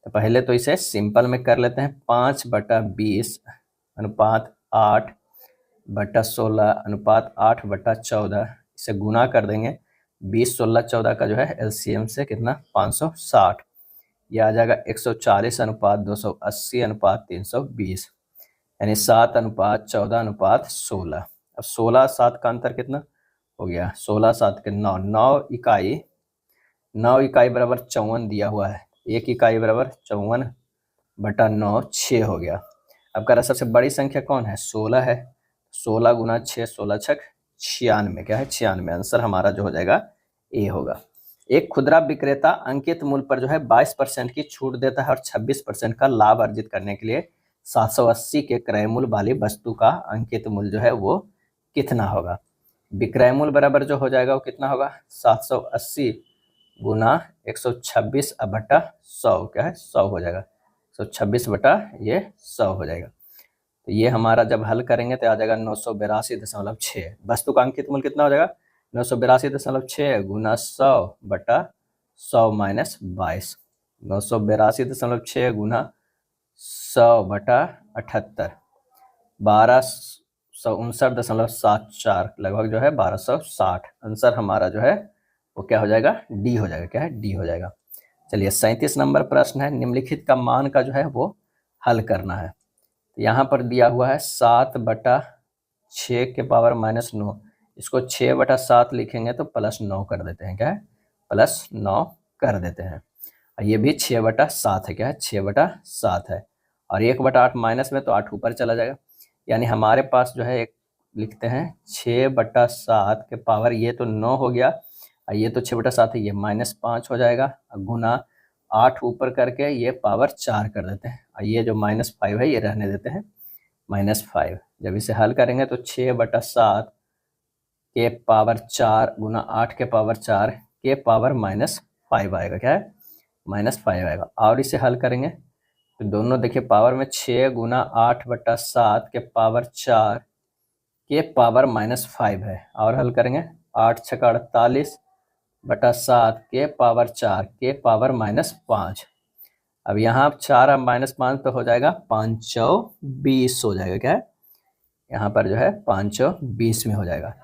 तो पहले तो इसे सिंपल में कर लेते हैं, 5/20 अनुपात 8/16 अनुपात 8/14, इसे गुना कर देंगे 20, 16, 14 का जो है LCM से कितना 560, यह आ जाएगा 140 अनुपात 280 अनुपात 320, यानी 7/14/16। अब 16 7 का अंतर कितना हो गया, 16 7 के 9, 9 इकाई बराबर 54 दिया हुआ है, 1 इकाई बराबर 54/9 6 हो गया। अब कह रहा सबसे बड़ी संख्या कौन है, 16 है, 16 गुना 6 16 छक 96, क्या है 96, आंसर हमारा जो हो जाएगा ए होगा। एक खुदरा विक्रेता अंकित मूल्य पर जो है 22% की छूट देता है और 26% का लाभ अर्जित करने के लिए 780 के क्रय मूल्य वाली वस्तु का अंकित मूल्य जो है वो कितना होगा। विक्रय मूल्य बराबर जो हो जाएगा वो कितना होगा, 780 गुना 126 बटा 100, क्या है 100 हो जाएगा, 126 बटा ये 100 हो जाएगा। तो ये हमारा जब हल करेंगे तो आ जाएगा 982.6। वस्तु का अंकित मूल्य कितना हो जाएगा, 982.6 गुना 100 बटा 100 माइनस 22, 982.6 गुना 100 बटा 78, 1259.74, लगभग जो है 1260, आंसर हमारा जो है वो क्या हो जाएगा, डी हो जाएगा, क्या है डी हो जाएगा। चलिए 37 नंबर प्रश्न है, निम्नलिखित का मान का जो है वो हल करना है। तो यहाँ पर दिया हुआ है 7/6 के पावर -9, इसको 6/7 लिखेंगे तो +9 कर देते हैं, क्या है +9 कर देते हैं। और ये भी 6/7 है, क्या है 6/7 है, और 1/8 माइनस में तो 8 ऊपर चला जाएगा, यानी हमारे पास जो है एक लिखते हैं 6/7 के पावर, ये तो 9 हो गया, और ये तो 6/7 है, ये -5 हो जाएगा, गुना 8 ऊपर करके ये पावर 4 कर देते हैं, और ये जो -5 है ये रहने देते हैं -5। जब इसे हल करेंगे तो 6/7 के पावर 4 गुना 8 के पावर 4 के पावर -5 आएगा, क्या है -5 आएगा। और इसे हल करेंगे तो दोनों देखिए पावर में 6 गुना 8/7 के पावर 4 के पावर -5 है, और हल करेंगे 8 × 48/7 के पावर 4 के पावर -5। अब यहाँ 4 और -5 तो हो जाएगा 520 हो जाएगा, क्या है यहाँ पर जो है 520 में हो जाएगा,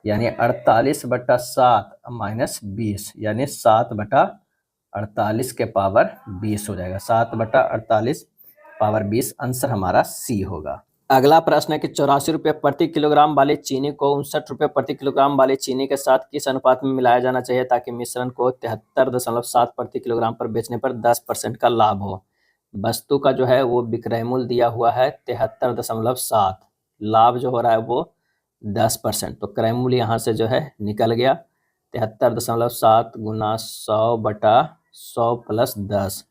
यानी 48/7 -20, यानी 7/48 के पावर 20 हो जाएगा, 7/48 पावर 20, आंसर हमारा सी होगा। अगला प्रश्न है कि 84 रुपये प्रति किलोग्राम वाली चीनी को 59 रुपये प्रति किलोग्राम वाली चीनी के साथ किस अनुपात में मिलाया जाना चाहिए ताकि मिश्रण को 73.7 प्रति किलोग्राम पर बेचने पर 10% का लाभ हो। वस्तु का जो है वो विक्रय मूल्य दिया हुआ है 73.7, लाभ जो हो रहा है वो 10%, तो क्रय मूल्य यहाँ से जो है निकल गया 73.7 गुना 100 बटा 100 प्लस 10,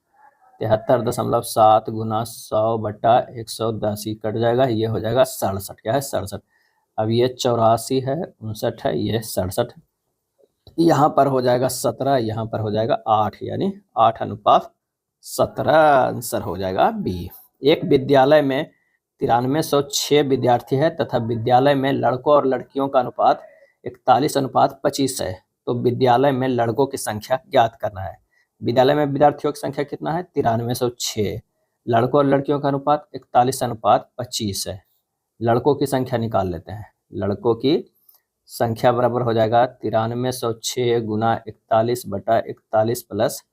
73.7 गुना 100 बटा 110, ही कट जाएगा, ये हो जाएगा 67, क्या है 67। अब ये 84 है, 59 है, ये 67, यहाँ पर हो जाएगा 17, यहाँ पर हो जाएगा 8, यानी 8/17, आंसर हो जाएगा बी। एक विद्यालय में 9306 विद्यार्थी है तथा विद्यालय में लड़कों और लड़कियों का अनुपात 41:25 है, तो विद्यालय में लड़कों की संख्या ज्ञात करना है। विद्यालय में विद्यार्थियों की संख्या कितना है? 9306। लड़कों और लड़कियों का अनुपात 41:25 है। लड़कों की संख्या निकाल लेते हैं। लड़कों की संख्या बराबर हो जाएगा 9306 गुना 41/41 प्लस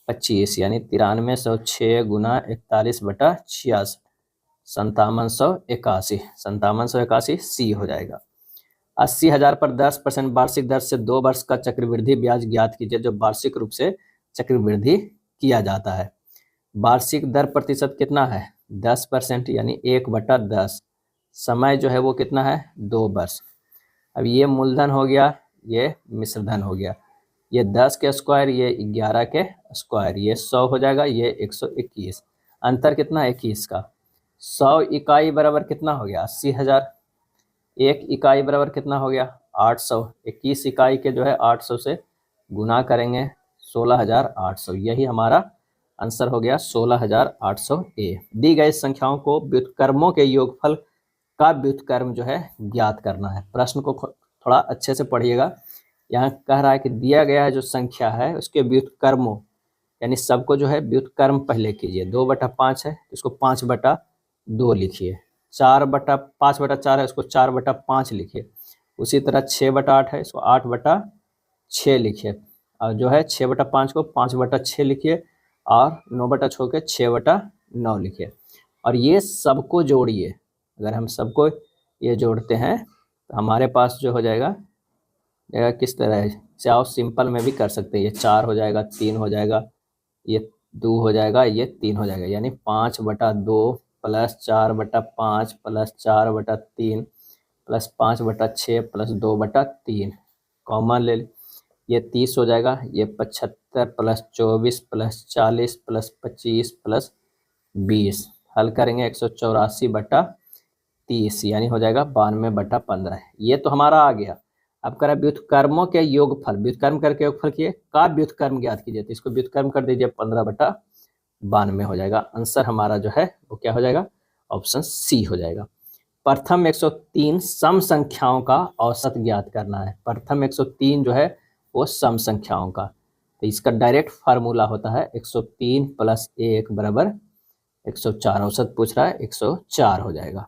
25, यानी 9306 गुना 41/66, 5781 सी हो जाएगा। 80,000 पर 10% वार्षिक दर से 2 वर्ष का चक्रवृद्धि ब्याज ज्ञात कीजिए, जो वार्षिक रूप से चक्रवृद्धि किया जाता है। वार्षिक दर प्रतिशत कितना है? 10%, यानी 1/10। समय जो है वो कितना है? 2 वर्ष। अब ये मूलधन हो गया, ये मिश्रधन हो गया, ये 10 के स्क्वायर, ये 11 के स्क्वायर, ये 100 हो जाएगा, ये 121। अंतर कितना है? 21 का। 100 इकाई बराबर कितना हो गया? 80,000। 1 इकाई बराबर कितना हो गया? 800। 21 इकाई के जो है 800 से गुना करेंगे 16,800, यही हमारा आंसर हो गया 16,800 ए। दी गई संख्याओं को व्युत्क्रमों के योगफल का व्युत्क्रम जो है ज्ञात करना है। प्रश्न को थोड़ा अच्छे से पढ़िएगा। यहाँ कह रहा है कि दिया गया जो संख्या है उसके व्युत्क्रमों, यानी सबको जो है व्युत्क्रम पहले कीजिए। 2/5 है, इसको 5/2 लिखिए। 5/4 है, उसको 4/5 लिखिए। उसी तरह 6/8 है, इसको 8/6 लिखिए। और जो है 6/5 को 5/6 लिखिए, और 9/6 के 6/9 लिखिए। और ये सबको जोड़िए। अगर हम सबको ये जोड़ते हैं तो हमारे पास जो हो जाएगा किस तरह है, चाहे सिंपल में भी कर सकते हैं। ये 4 हो जाएगा, 3 हो जाएगा, ये 2 हो जाएगा, ये 3 हो जाएगा, यानी 5/2 plus 4/5 plus 4/3 plus 5/6 plus 2/3 common ले ली, ये 30 हो जाएगा। ये 75 प्लस 24 प्लस 40 प्लस 25 प्लस 20 हल करेंगे 184/30, यानी हो जाएगा 92/15। ये तो हमारा आ गया। अब करें व्युत्क्रमों के योगफल। व्युत्क्रम करके योगफल किए, का व्युत्क्रम ज्ञात कीजिए, तो इसको व्युत्क्रम कर दीजिए, 15/92 हो जाएगा। आंसर हमारा जो है वो क्या हो जाएगा? ऑप्शन सी हो जाएगा। प्रथम 103 सम संख्याओं का औसत ज्ञात करना है। प्रथम 103 जो है वो सम संख्याओं का, तो इसका डायरेक्ट फार्मूला होता है 103 + 1 बराबर 104। औसत पूछ रहा है, 104 हो जाएगा।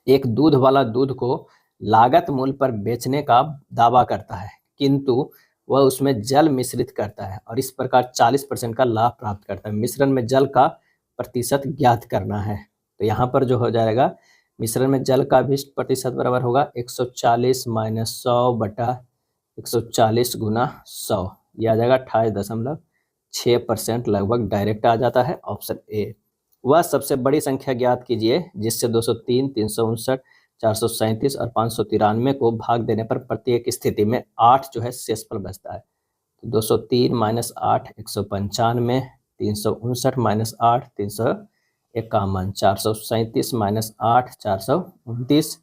एक दूध वाला दूध को लागत मूल्य पर बेचने का दावा करता है, किंतु वह उसमें जल मिश्रित करता है और इस प्रकार 40% का लाभ प्राप्त करता है। मिश्रण में जल का प्रतिशत ज्ञात करना है। तो यहाँ पर जो हो जाएगा, मिश्रण में जल का भी प्रतिशत बराबर होगा 140 - 100/140 गुना 100, यह आ जाएगा 28.6% लगभग डायरेक्ट आ जाता है, ऑप्शन ए। वह सबसे बड़ी संख्या ज्ञात कीजिए जिससे 203, 359, 437 और 593 को भाग देने पर प्रत्येक स्थिति में 8 जो है शेषफल बचता है। तो 203 - 8 195, 359 - 8 351, 437 - 8 429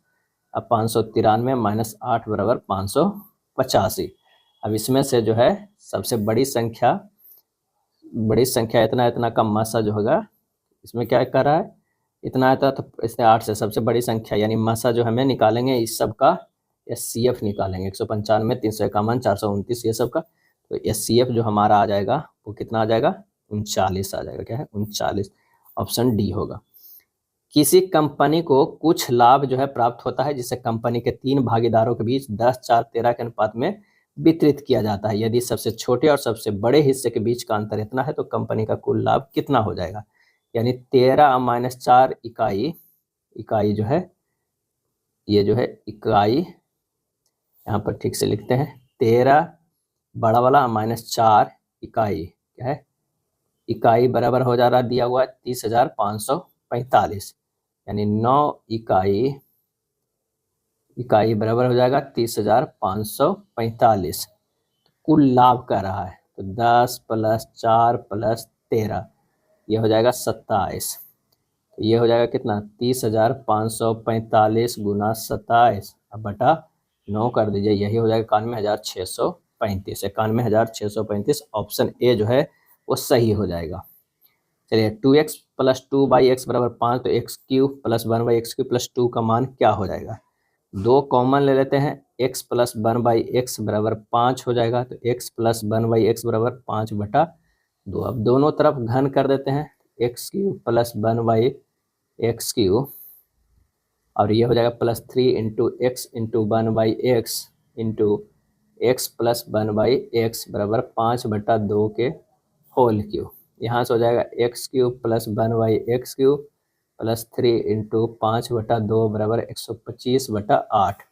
और 593 - 8 बराबर 585। अब इसमें से जो है सबसे बड़ी संख्या इतना का मासा जो होगा, इसमें क्या कर रहा है, इतना आता तो इसने 8 से सबसे बड़ी संख्या यानी मासा जो हमें निकालेंगे इस सब का SCF निकालेंगे, 195, 351, 429 ये सब का। तो SCF जो हमारा आ जाएगा वो कितना आ जाएगा? 39 आ जाएगा। क्या है? 39, ऑप्शन डी होगा। किसी कंपनी को कुछ लाभ जो है प्राप्त होता है जिसे कंपनी के 3 भागीदारों के बीच 10:4:13 के अनुपात में वितरित किया जाता है। यदि सबसे छोटे और सबसे बड़े हिस्से के बीच का अंतर इतना है तो कंपनी का कुल लाभ कितना हो जाएगा? यानी 13 - 4 इकाई जो है, ये जो है इकाई, यहाँ पर ठीक से लिखते हैं, 13 बड़ा वाला -4 इकाई, क्या है? इकाई बराबर हो जा रहा, दिया हुआ है 30,545, यानी 9 इकाई बराबर हो जाएगा 30,545। कुल लाभ कर रहा है, तो 10 + 4 + 13 ये हो जाएगा 27। ये हो जाएगा कितना? 30,545 गुना 27 अब बटा 9 कर दीजिए, यही हो जाएगा 91,635। 91,635 ऑप्शन ए जो है वो सही हो जाएगा। चलिए 2x प्लस 2/x बराबर 5, तो x cube plus 1/x cube plus 2 का मान क्या हो जाएगा। 2 कॉमन ले लेते हैं, x प्लस 1/x बराबर 5 हो जाएगा, तो x प्लस 1/x बराबर 5/2। अब दोनों तरफ घन कर देते हैं, x cube plus 1/x cube, और ये हो जाएगा plus 3 into x into 1/x into x plus 1/x बराबर 5/2 के होल क्यूब। यहाँ से हो जाएगा x cube plus 1/x cube plus 3 into 5/2 बराबर 125/8।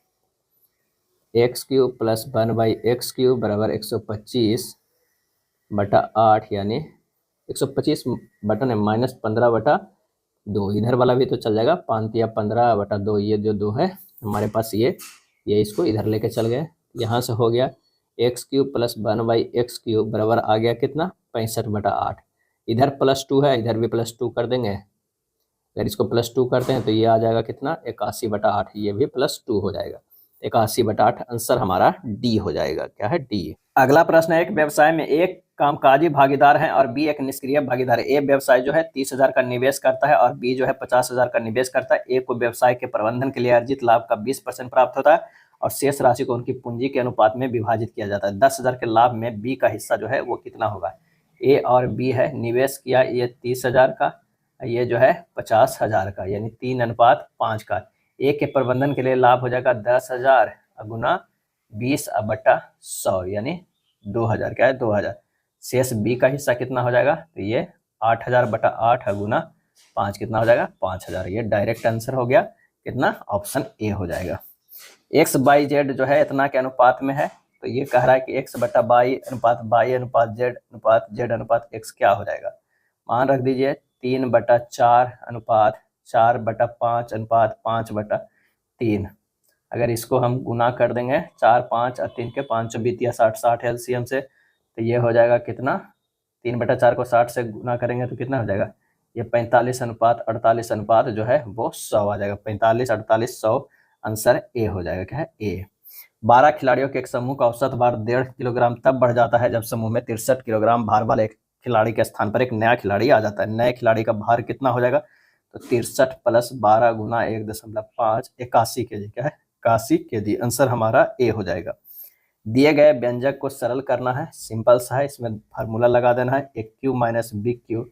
X cube plus 1/x cube बराबर 125/8, यानी 125 बटा नहीं माइनस 15/2। इधर वाला भी तो चल जाएगा, 5 या 15/2, ये जो 2 है हमारे पास, ये इसको इधर लेके चल गए। यहाँ से हो गया x cube plus 1/x cube बराबर आ गया कितना, 65/8। इधर +2 है, इधर भी +2 कर देंगे। अगर इसको +2 करते हैं तो ये आ जाएगा कितना, 81/8। ये भी +2 हो जाएगा, 81/8। आंसर हमारा डी हो जाएगा। क्या है, डी। अगला प्रश्न है, एक व्यवसाय में एक कामकाजी भागीदार है और बी एक निष्क्रिय भागीदार है। ए व्यवसाय जो है 30,000 का निवेश करता है और बी जो है 50,000 का निवेश करता है। ए को व्यवसाय के प्रबंधन के लिए अर्जित लाभ का 20% प्राप्त होता है और शेष राशि को उनकी पूंजी के अनुपात में विभाजित किया जाता है। 10,000 के लाभ में बी का हिस्सा जो है वो कितना होगा। ए और बी है, निवेश किया ये 30,000 का, ये जो है 50,000 का, यानी 3:5 का। ए के प्रबंधन के लिए लाभ हो जाएगा 10,000 गुना 20/100, यानी 2,000। क्या है, 2,000। शेष बी का हिस्सा कितना हो जाएगा, तो ये 8,000/8 गुना 5 कितना हो जाएगा, 5,000। ये डायरेक्ट आंसर हो गया कितना, ऑप्शन ए हो जाएगा। एक्स बाई जेड जो है इतना के अनुपात में है, तो ये कह रहा है कि x बटा बाई अनुपात जेड अनुपात x क्या हो जाएगा। मान रख दीजिए 3/4 अनुपात 4/5 अनुपात 5/3। अगर इसको हम गुना कर देंगे 4, 5 और 3 के 5 बीतिया 60 एलसीएम से, तो ये हो जाएगा कितना, 3/4 को 60 से गुना करेंगे तो कितना हो जाएगा, ये 45:48 अनुपात जो है वो 100 आ जाएगा। 45, 48, 100, आंसर ए हो जाएगा। क्या है, ए। 12 खिलाड़ियों के एक समूह का औसत भार 1.5 किलोग्राम तब बढ़ जाता है जब समूह में 63 किलोग्राम भार वाले एक खिलाड़ी के स्थान पर एक नया खिलाड़ी आ जाता है। नए खिलाड़ी का भार कितना हो जाएगा, तो 63 + 12 गुना 1.5, 81 केजी। क्या है, 81 केजी। आंसर हमारा ए हो जाएगा। दिए गए व्यंजक को सरल करना है, सिंपल सा है, इसमें फार्मूला लगा देना है। a³ - b³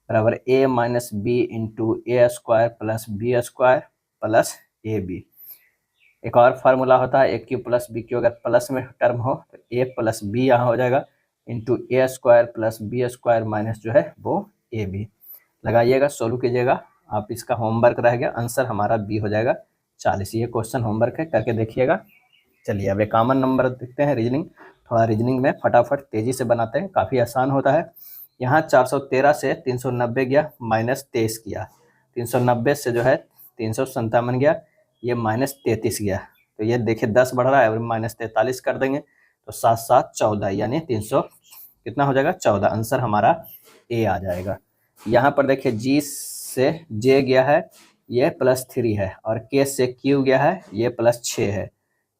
बराबर a - b into a² plus b² plus ab। एक और फार्मूला होता है a³ + b³, अगर प्लस में टर्म हो तो a + b यहाँ हो जाएगा into a² plus b² minus जो है वो ab। लगाइएगा, सोल्व कीजिएगा। आप इसका होमवर्क रह गया, आंसर हमारा बी हो जाएगा 40। ये क्वेश्चन होमवर्क है, करके देखिएगा। चलिए अब एक कॉमन नंबर देखते हैं, रीजनिंग। थोड़ा रीजनिंग में फटाफट तेजी से बनाते हैं, काफ़ी आसान होता है। यहाँ 413 से 390 गया, -23 किया। 390 से जो है 357 गया, ये -33 गया। तो ये देखिए 10 बढ़ रहा है और -43 कर देंगे तो 7, 7, 14, यानी 300 कितना हो जाएगा, 14। आंसर हमारा ए आ जाएगा। यहाँ पर देखिए जी से जे गया है, ये +3 है, और के से क्यू गया है, ये +6 है।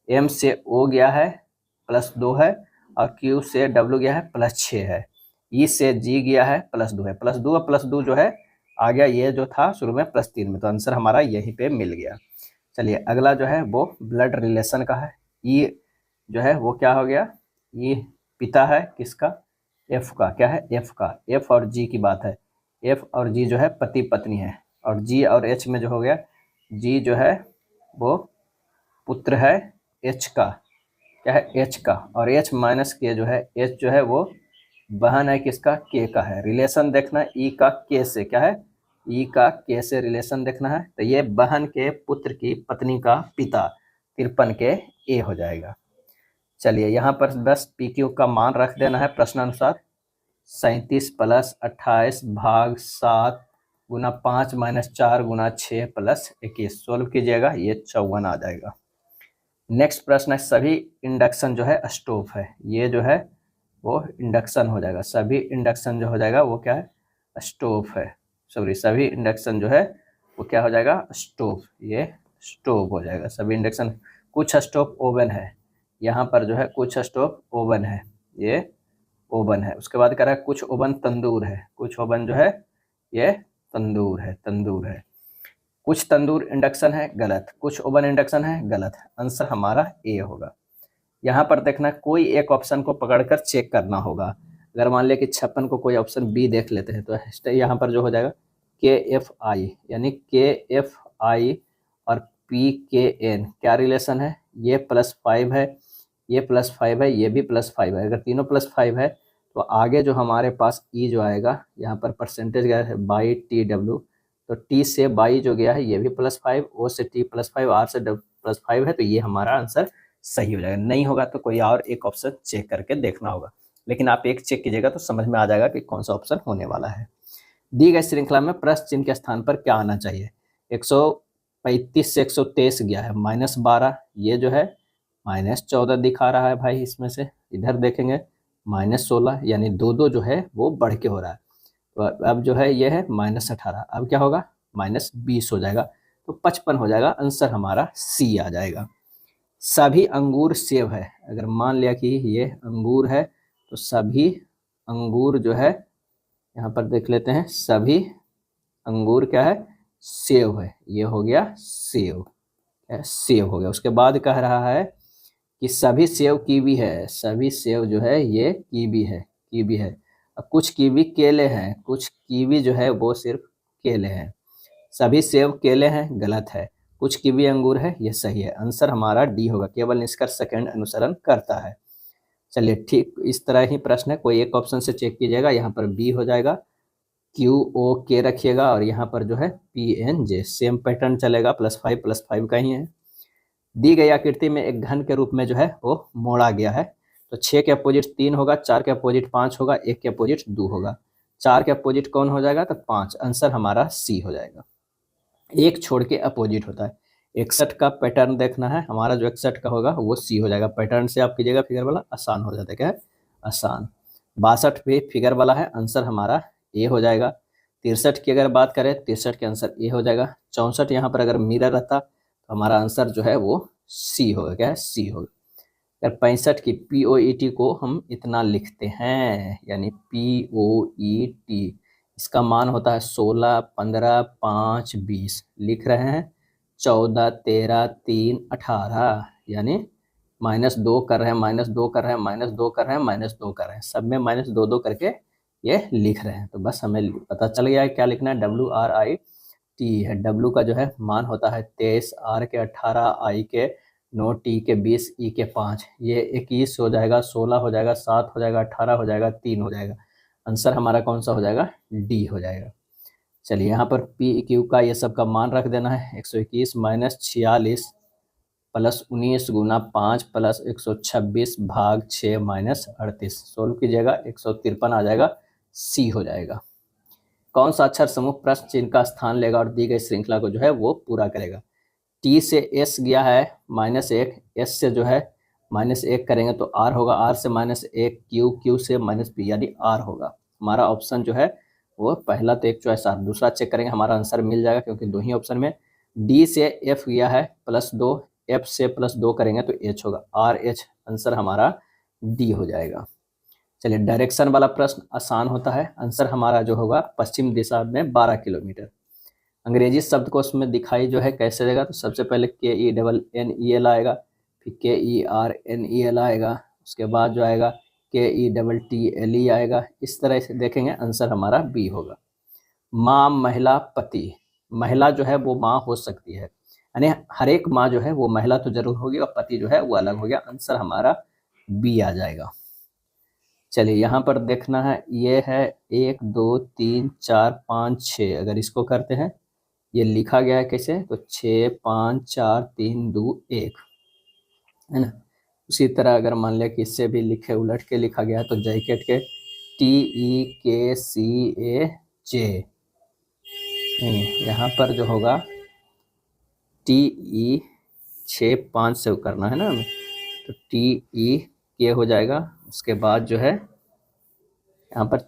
एम से ओ गया है, +2 है, और क्यू से डब्ल्यू गया है, +6 है। ई से जी गया है, +2 है। +2 जो है आ गया, ये जो था शुरू में +3 में, तो आंसर हमारा यहीं पे मिल गया। चलिए अगला जो है वो ब्लड रिलेशन का है। ई जो है वो क्या हो गया, ई पिता है किसका, एफ का। क्या है, एफ का। एफ और जी की बात है, एफ और जी जो है पति पत्नी है, और जी और एच में जो हो गया, जी जो है वो पुत्र है एच का। क्या है, एच का। और एच माइनस के जो है, एच जो है वो बहन है किसका, के का है। रिलेशन देखना है ई का के से। क्या है, ई का के से रिलेशन देखना है, तो ये बहन के पुत्र की पत्नी का पिता, 53 के ए हो जाएगा। चलिए यहाँ पर बस पी क्यू का मान रख देना है प्रश्नानुसार। 37 + 28 भाग 7 गुना 5 - 4 गुना 6 + 21। सोल्व कीजिएगा, ये 54 आ जाएगा। नेक्स्ट प्रश्न है, सभी इंडक्शन जो है स्टोव है, ये जो है वो इंडक्शन हो जाएगा। सभी इंडक्शन जो हो जाएगा वो क्या है, स्टोव है। सॉरी, सभी इंडक्शन जो है वो क्या हो जाएगा, स्टोव। ये स्टोव हो जाएगा सभी इंडक्शन। कुछ स्टोव ओवन है, यहाँ पर जो है कुछ स्टोव ओवन है, ये ओवन है। उसके बाद कह रहा है कुछ ओवन तंदूर है, कुछ ओवन जो है ये तंदूर है, तंदूर है। कुछ तंदूर इंडक्शन है, गलत। कुछ ओवन इंडक्शन है, गलत। आंसर हमारा ए होगा। यहाँ पर देखना, कोई एक ऑप्शन को पकड़कर चेक करना होगा। अगर मान लिया कि 56 को कोई ऑप्शन बी देख लेते हैं तो यहाँ पर जो हो जाएगा के एफ आई, यानी के एफ आई और पी के एन क्या रिलेशन है, ये +5 है, ये +5 है, ये भी +5 है। अगर तीनों +5 है तो आगे जो हमारे पास ई जो आएगा, यहाँ पर परसेंटेज गया है बाई टी डब्ल्यू, तो टी से बाई जो गया है ये भी +5, ओ से टी +5, आर से +5 है, तो ये हमारा आंसर सही हो जाएगा। नहीं होगा तो कोई और एक ऑप्शन चेक करके देखना होगा, लेकिन आप एक चेक कीजिएगा तो समझ में आ जाएगा कि कौन सा ऑप्शन होने वाला है। दी गई श्रृंखला में प्रश्न चिन्ह के स्थान पर क्या आना चाहिए। 135 से 123 गया है, -12, ये जो है -14 दिखा रहा है भाई। इसमें से इधर देखेंगे -16, यानी 2 जो है वो बढ़ के हो रहा है। तो अब जो है ये है -18, अब क्या होगा -20 हो जाएगा, तो 55 हो जाएगा। आंसर हमारा सी आ जाएगा। सभी अंगूर सेब है, अगर मान लिया कि ये अंगूर है तो सभी अंगूर जो है, यहाँ पर देख लेते हैं, सभी अंगूर क्या है, सेब है। ये हो गया सेब, सेब हो गया। उसके बाद कह रहा है कि सभी सेब कीवी है, सभी सेब जो है ये कीवी है, कीवी है। अब कुछ कीवी केले हैं, कुछ कीवी जो है वो सिर्फ केले हैं। सभी सेब केले हैं, गलत है। कुछ कीवी अंगूर है, ये सही है। आंसर हमारा डी होगा। केवल निष्कर्ष सेकंड अनुसरण करता है। चलिए ठीक इस तरह ही प्रश्न है, कोई एक ऑप्शन से चेक कीजिएगा। यहाँ पर बी हो जाएगा, क्यू ओ के रखिएगा, और यहाँ पर जो है P N J, same pattern चलेगा, +5 का ही है। दी गई आकृति में एक घन के रूप में जो है वो मोड़ा गया है, तो 6 के अपोजिट 3 होगा, 4 के अपोजिट 5 होगा, 1 के अपोजिट 2 होगा। 4 के अपोजिट कौन हो जाएगा, तो 5। आंसर हमारा सी हो जाएगा। एक छोड़ के अपोजिट होता है। 61 का पैटर्न देखना है, हमारा जो 61 का होगा वो सी हो जाएगा। पैटर्न से आप कीजिएगा फिगर वाला, आसान हो जाता है। क्या है, आसान। 62 भी फिगर वाला है, आंसर हमारा ए हो जाएगा। 63 की अगर बात करें, 63 के आंसर ए हो जाएगा। 64 यहाँ पर अगर मिरर रहता तो हमारा आंसर जो है वो सी होगा। क्या है, सी होगा। अगर 65 की POET को हम इतना लिखते हैं, यानी POET, इसका मान होता है 16, 15, 5, 20, लिख रहे हैं 14, 13, 3, 18, यानी -2 कर रहे हैं, -2 कर रहे हैं, -2 कर रहे हैं, -2 कर रहे हैं, सब में -2 करके ये लिख रहे हैं। तो बस हमें पता चल गया है क्या लिखना है। WRIT है, W का जो है मान होता है 23, R के 18, I के 9, T के 20, E के 5, ये 21 हो जाएगा, 16 हो जाएगा, 7 हो जाएगा, 18 हो जाएगा, 3 हो जाएगा। आंसर हमारा कौन सा हो जाएगा, डी हो जाएगा। चलिए यहाँ पर PQ का ये सब का मान रख देना है। 121 - 46 + 19 गुना 5 + 126 भाग 6 - 38, सोल्व कीजिएगा, 153 आ जाएगा, सी हो जाएगा। कौन सा अक्षर समूह प्रश्न चिन्ह का स्थान लेगा और दी गई श्रृंखला को जो है वो पूरा करेगा। टी से एस गया है -1, एस से जो है -1 करेंगे तो आर होगा, आर से -1, क्यू, क्यू से -b, यानी आर होगा। हमारा ऑप्शन जो है वो पहला तो एक चॉइस आर, दूसरा चेक करेंगे हमारा आंसर मिल जाएगा, क्योंकि दो ही ऑप्शन में। डी से एफ गया है +2, एफ से +2 करेंगे तो एच होगा, आर एच। आंसर हमारा डी हो जाएगा। चलिए डायरेक्शन वाला प्रश्न आसान होता है। आंसर हमारा जो होगा पश्चिम दिशा में 12 किलोमीटर। अंग्रेजी शब्दकोश में दिखाई जो है कैसे देगा, तो सबसे पहले KENNEL आएगा, फिर KERNEL आएगा, उसके बाद जो आएगा KETTLE आएगा। इस तरह से देखेंगे, आंसर हमारा बी होगा। माँ, महिला, पति। महिला जो है वो माँ हो सकती है, यानी हर एक माँ जो है वो महिला तो जरूर होगी, और पति जो है वो अलग हो गया। आंसर हमारा बी आ जाएगा। चलिए यहाँ पर देखना है, ये है 1, 2, 3, 4, 5, 6। अगर इसको करते हैं, ये लिखा गया है कैसे, तो 6, 5, 4, 3, 2, 1, है ना। उसी तरह अगर मान लिया कि इससे भी लिखे उलट के लिखा गया है, तो जैकेट के TEKCAJ, यहाँ पर जो होगा TE 6, 5 से करना है ना हमें, तो TE हो जाएगा। उसके बाद जो है यहाँ पर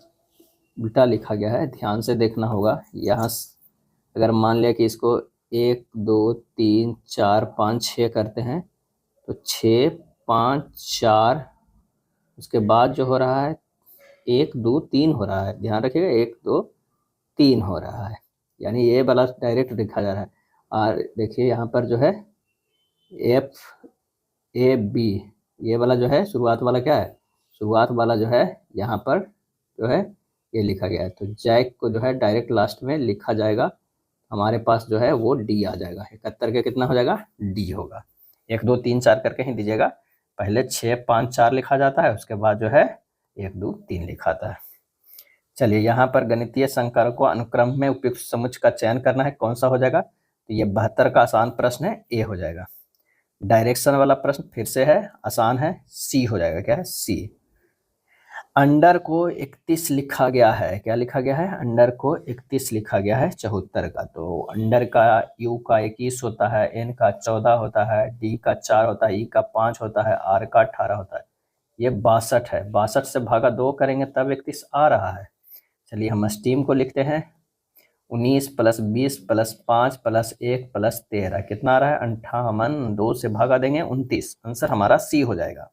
उल्टा लिखा गया है, ध्यान से देखना होगा। यहाँ अगर मान लिया कि इसको 1, 2, 3, 4, 5, 6 करते हैं, तो 6, 5, 4, उसके बाद जो हो रहा है 1, 2, 3 हो रहा है, ध्यान रखिएगा, 1, 2, 3 हो रहा है, यानी ये वाला डायरेक्ट लिखा जा रहा है। और देखिए यहाँ पर जो है एफ ए बी, ये वाला जो है शुरुआत वाला क्या है, शुरुआत वाला जो है यहाँ पर जो है ये लिखा गया है। तो जैक को जो है डायरेक्ट लास्ट में लिखा जाएगा, हमारे पास जो है वो डी आ जाएगा। 71 के कितना हो जाएगा, डी होगा। 1 2 3 4 करके ही दीजिएगा, पहले 6 5 4 लिखा जाता है, उसके बाद जो है 1 2 3 लिखा आता है। चलिए यहाँ पर गणितीय संकर को अनुक्रम में उपयुक्त समुच्चय का चयन करना है, कौन सा हो जाएगा, तो ये 72 का आसान प्रश्न है, ए हो जाएगा। डायरेक्शन वाला प्रश्न फिर से है, आसान है, सी हो जाएगा। क्या है, सी। अंडर को 31 लिखा गया है, क्या लिखा गया है, अंडर को 31 लिखा गया है 74 का। तो अंडर का यू का 21 होता है, एन का 14 होता है, डी का 4 होता है, ई का 5 होता है, आर का 18 होता है। ये 62 है, 62 से भागा 2 करेंगे तब 31 आ रहा है। चलिए हम स्टीम को लिखते हैं, 19 + 20 + 5 + 1 + 13 कितना आ रहा है, 58। 2 से भागा देंगे 29, आंसर हमारा सी हो जाएगा।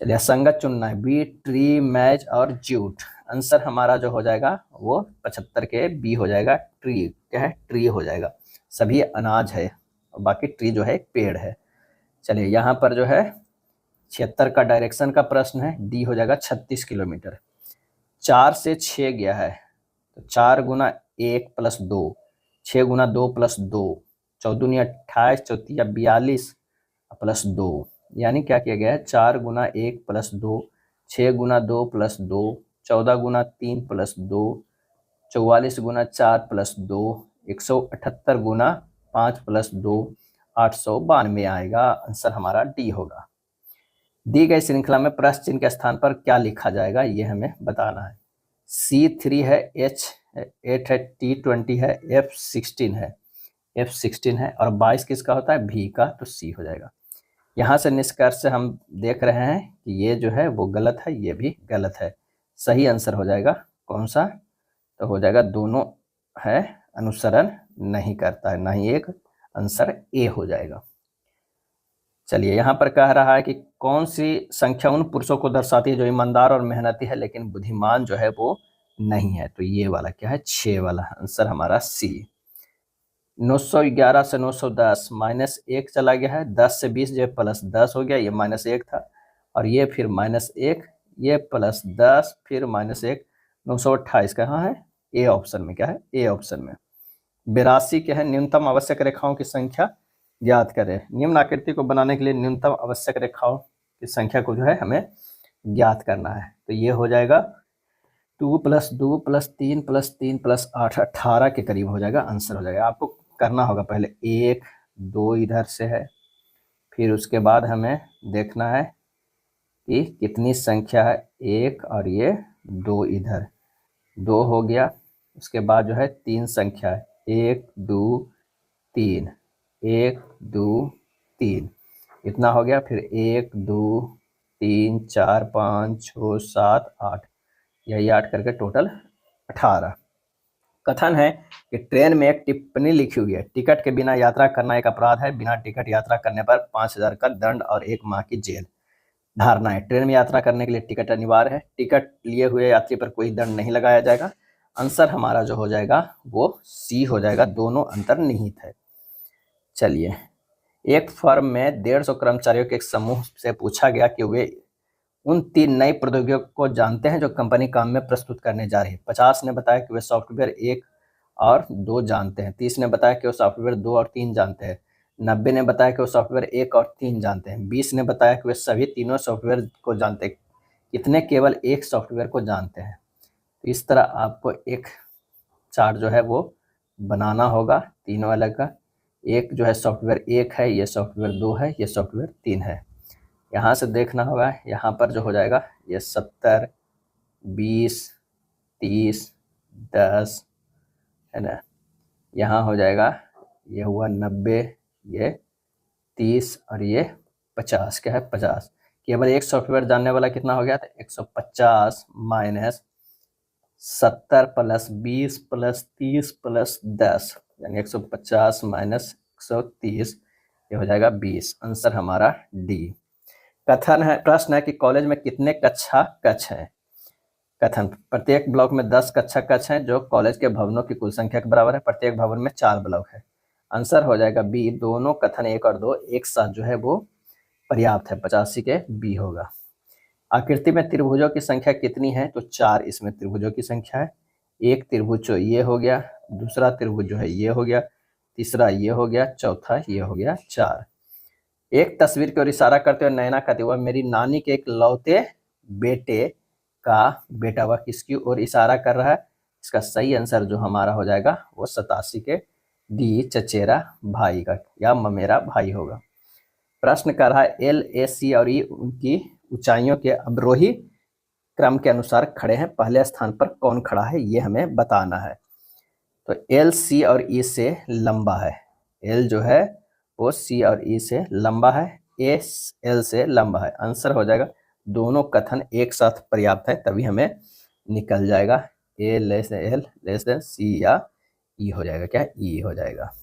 चलिए संगत चुनना है, बी ट्री मैच और जूट, आंसर हमारा जो हो जाएगा वो 75 के बी हो जाएगा। ट्री क्या है, ट्री हो जाएगा, सभी अनाज है और बाकी ट्री जो है एक पेड़ है। चलिए यहाँ पर जो है 76 का डायरेक्शन का प्रश्न है, डी हो जाएगा 36 किलोमीटर। 4 से 6 गया है, तो 4 × 1 + 2, 6 × 2 + 2, 14 28, 4 42 + 2, यानी क्या किया गया है, 4 × 1 + 2, 6 × 2 + 2, 14 × 3 + 2, 44 × 4 + 2, 178 × 5 + 2, 892 आएगा, आंसर हमारा डी होगा। दी गई श्रृंखला में प्रश्न चिन्ह के स्थान पर क्या लिखा जाएगा, ये हमें बताना है। C3 है, H8 है, T20 है, F16 है, F16 है और 22 किसका होता है, V का, तो C हो जाएगा। यहाँ से निष्कर्ष से हम देख रहे हैं कि ये जो है वो गलत है, ये भी गलत है। सही आंसर हो जाएगा कौन सा, तो हो जाएगा दोनों है, अनुसरण नहीं करता है, ना ही एक, आंसर ए हो जाएगा। चलिए यहाँ पर कह रहा है कि कौन सी संख्या उन पुरुषों को दर्शाती है जो ईमानदार और मेहनती है लेकिन बुद्धिमान जो है वो नहीं है, तो ये वाला क्या है, 6 वाला, आंसर हमारा सी। 911 से 910 -1 चला गया है, 10 से 20 जो +10 हो गया, ये -1 था और ये फिर -1, ये +10 फिर -1, 928 कहाँ है, ए ऑप्शन में, क्या है, ए ऑप्शन में। 82 क्या है, न्यूनतम आवश्यक रेखाओं की संख्या ज्ञात करें। निम्न आकृति को बनाने के लिए न्यूनतम आवश्यक रेखाओं की संख्या को जो है हमें ज्ञात करना है, तो ये हो जाएगा 2 + 2 + 3 + 3 + 8, 18 के करीब हो जाएगा, आंसर हो जाएगा। आपको करना होगा पहले 1 2 इधर से है, फिर उसके बाद हमें देखना है कि कितनी संख्या है, 1 और ये 2 इधर, 2 हो गया। उसके बाद जो है 3 संख्या है, 1 2 3, 1 2 3, इतना हो गया। फिर 1 2 3 4 5 6 7 8, यही 8 करके टोटल 18। कथन है कि ट्रेन में एक टिप्पणी लिखी हुई है, टिकट के बिना यात्रा करना एक अपराध है, बिना टिकट यात्रा करने पर 5000 का दंड और 1 माह की जेल। धारणा है, ट्रेन में यात्रा करने के लिए टिकट अनिवार्य है, टिकट लिए हुए यात्री पर कोई दंड नहीं लगाया जाएगा। आंसर हमारा जो हो जाएगा वो सी हो जाएगा, दोनों अंतर्निहित है। चलिए, एक फर्म में 150 कर्मचारियों के एक समूह से पूछा गया कि वे उन 3 नई प्रौद्योगिकियों को जानते हैं जो कंपनी काम में प्रस्तुत करने जा रही है। 50 ने बताया कि वे सॉफ्टवेयर 1 और 2 जानते हैं, 30 ने बताया कि वो सॉफ्टवेयर 2 और 3 जानते हैं, 90 ने बताया कि वो सॉफ्टवेयर 1 और 3 जानते हैं, 20 ने बताया कि वे सभी तीनों सॉफ्टवेयर को जानते हैं, कितने केवल एक सॉफ्टवेयर को जानते हैं। तो इस तरह आपको एक चार्ट जो है वो बनाना होगा तीनों अलग का। एक जो है सॉफ्टवेयर 1 है, ये सॉफ्टवेयर 2 है, ये सॉफ्टवेयर 3 है। यहाँ से देखना होगा, यहाँ पर जो हो जाएगा ये 70 20 30 10 है ना, यहाँ हो जाएगा ये हुआ 90, ये 30 और ये 50, क्या है 50। केवल एक सॉफ्टवेयर जानने वाला कितना हो गया था, 150 माइनस 70 + 20 + 30 + 10, यानी 150 माइनस 130, ये हो जाएगा 20, आंसर हमारा डी। कथन है, प्रश्न है कि कॉलेज में कितने कक्ष हैं, कथन, प्रत्येक ब्लॉक में 10 कक्षा कक्ष हैं जो कॉलेज के भवनों की कुल संख्या के बराबर है। प्रत्येक भवन में 4 ब्लॉक है। आंसर हो जाएगा बी, दोनों कथन 1 और 2 एक साथ जो है वो पर्याप्त है, 85 के बी होगा। आकृति में त्रिभुजों की संख्या कितनी है? तो 4 इसमें त्रिभुजों की संख्या है। एक त्रिभुज जो ये हो गया, दूसरा त्रिभुज जो है ये हो गया, तीसरा ये हो गया, चौथा ये हो गया, 4। एक तस्वीर की ओर इशारा करते हुए नैना कहती हुआ मेरी नानी के एक लौते बेटे का बेटा, वह किसकी ओर इशारा कर रहा है? इसका सही आंसर जो हमारा हो जाएगा वो 87 के डी, चचेरा भाई का या ममेरा भाई होगा। प्रश्न कर रहा है एल, ए, सी और ई उनकी ऊंचाइयों के अवरोही क्रम के अनुसार खड़े हैं, पहले स्थान पर कौन खड़ा है ये हमें बताना है। तो एल सी और ई से लंबा है, एल जो है वो सी और ई से लंबा है, ए एल से लंबा है। आंसर हो जाएगा दोनों कथन एक साथ पर्याप्त है, तभी हमें निकल जाएगा ए लेस एल लेस देन सी या ई हो जाएगा, क्या ई हो जाएगा।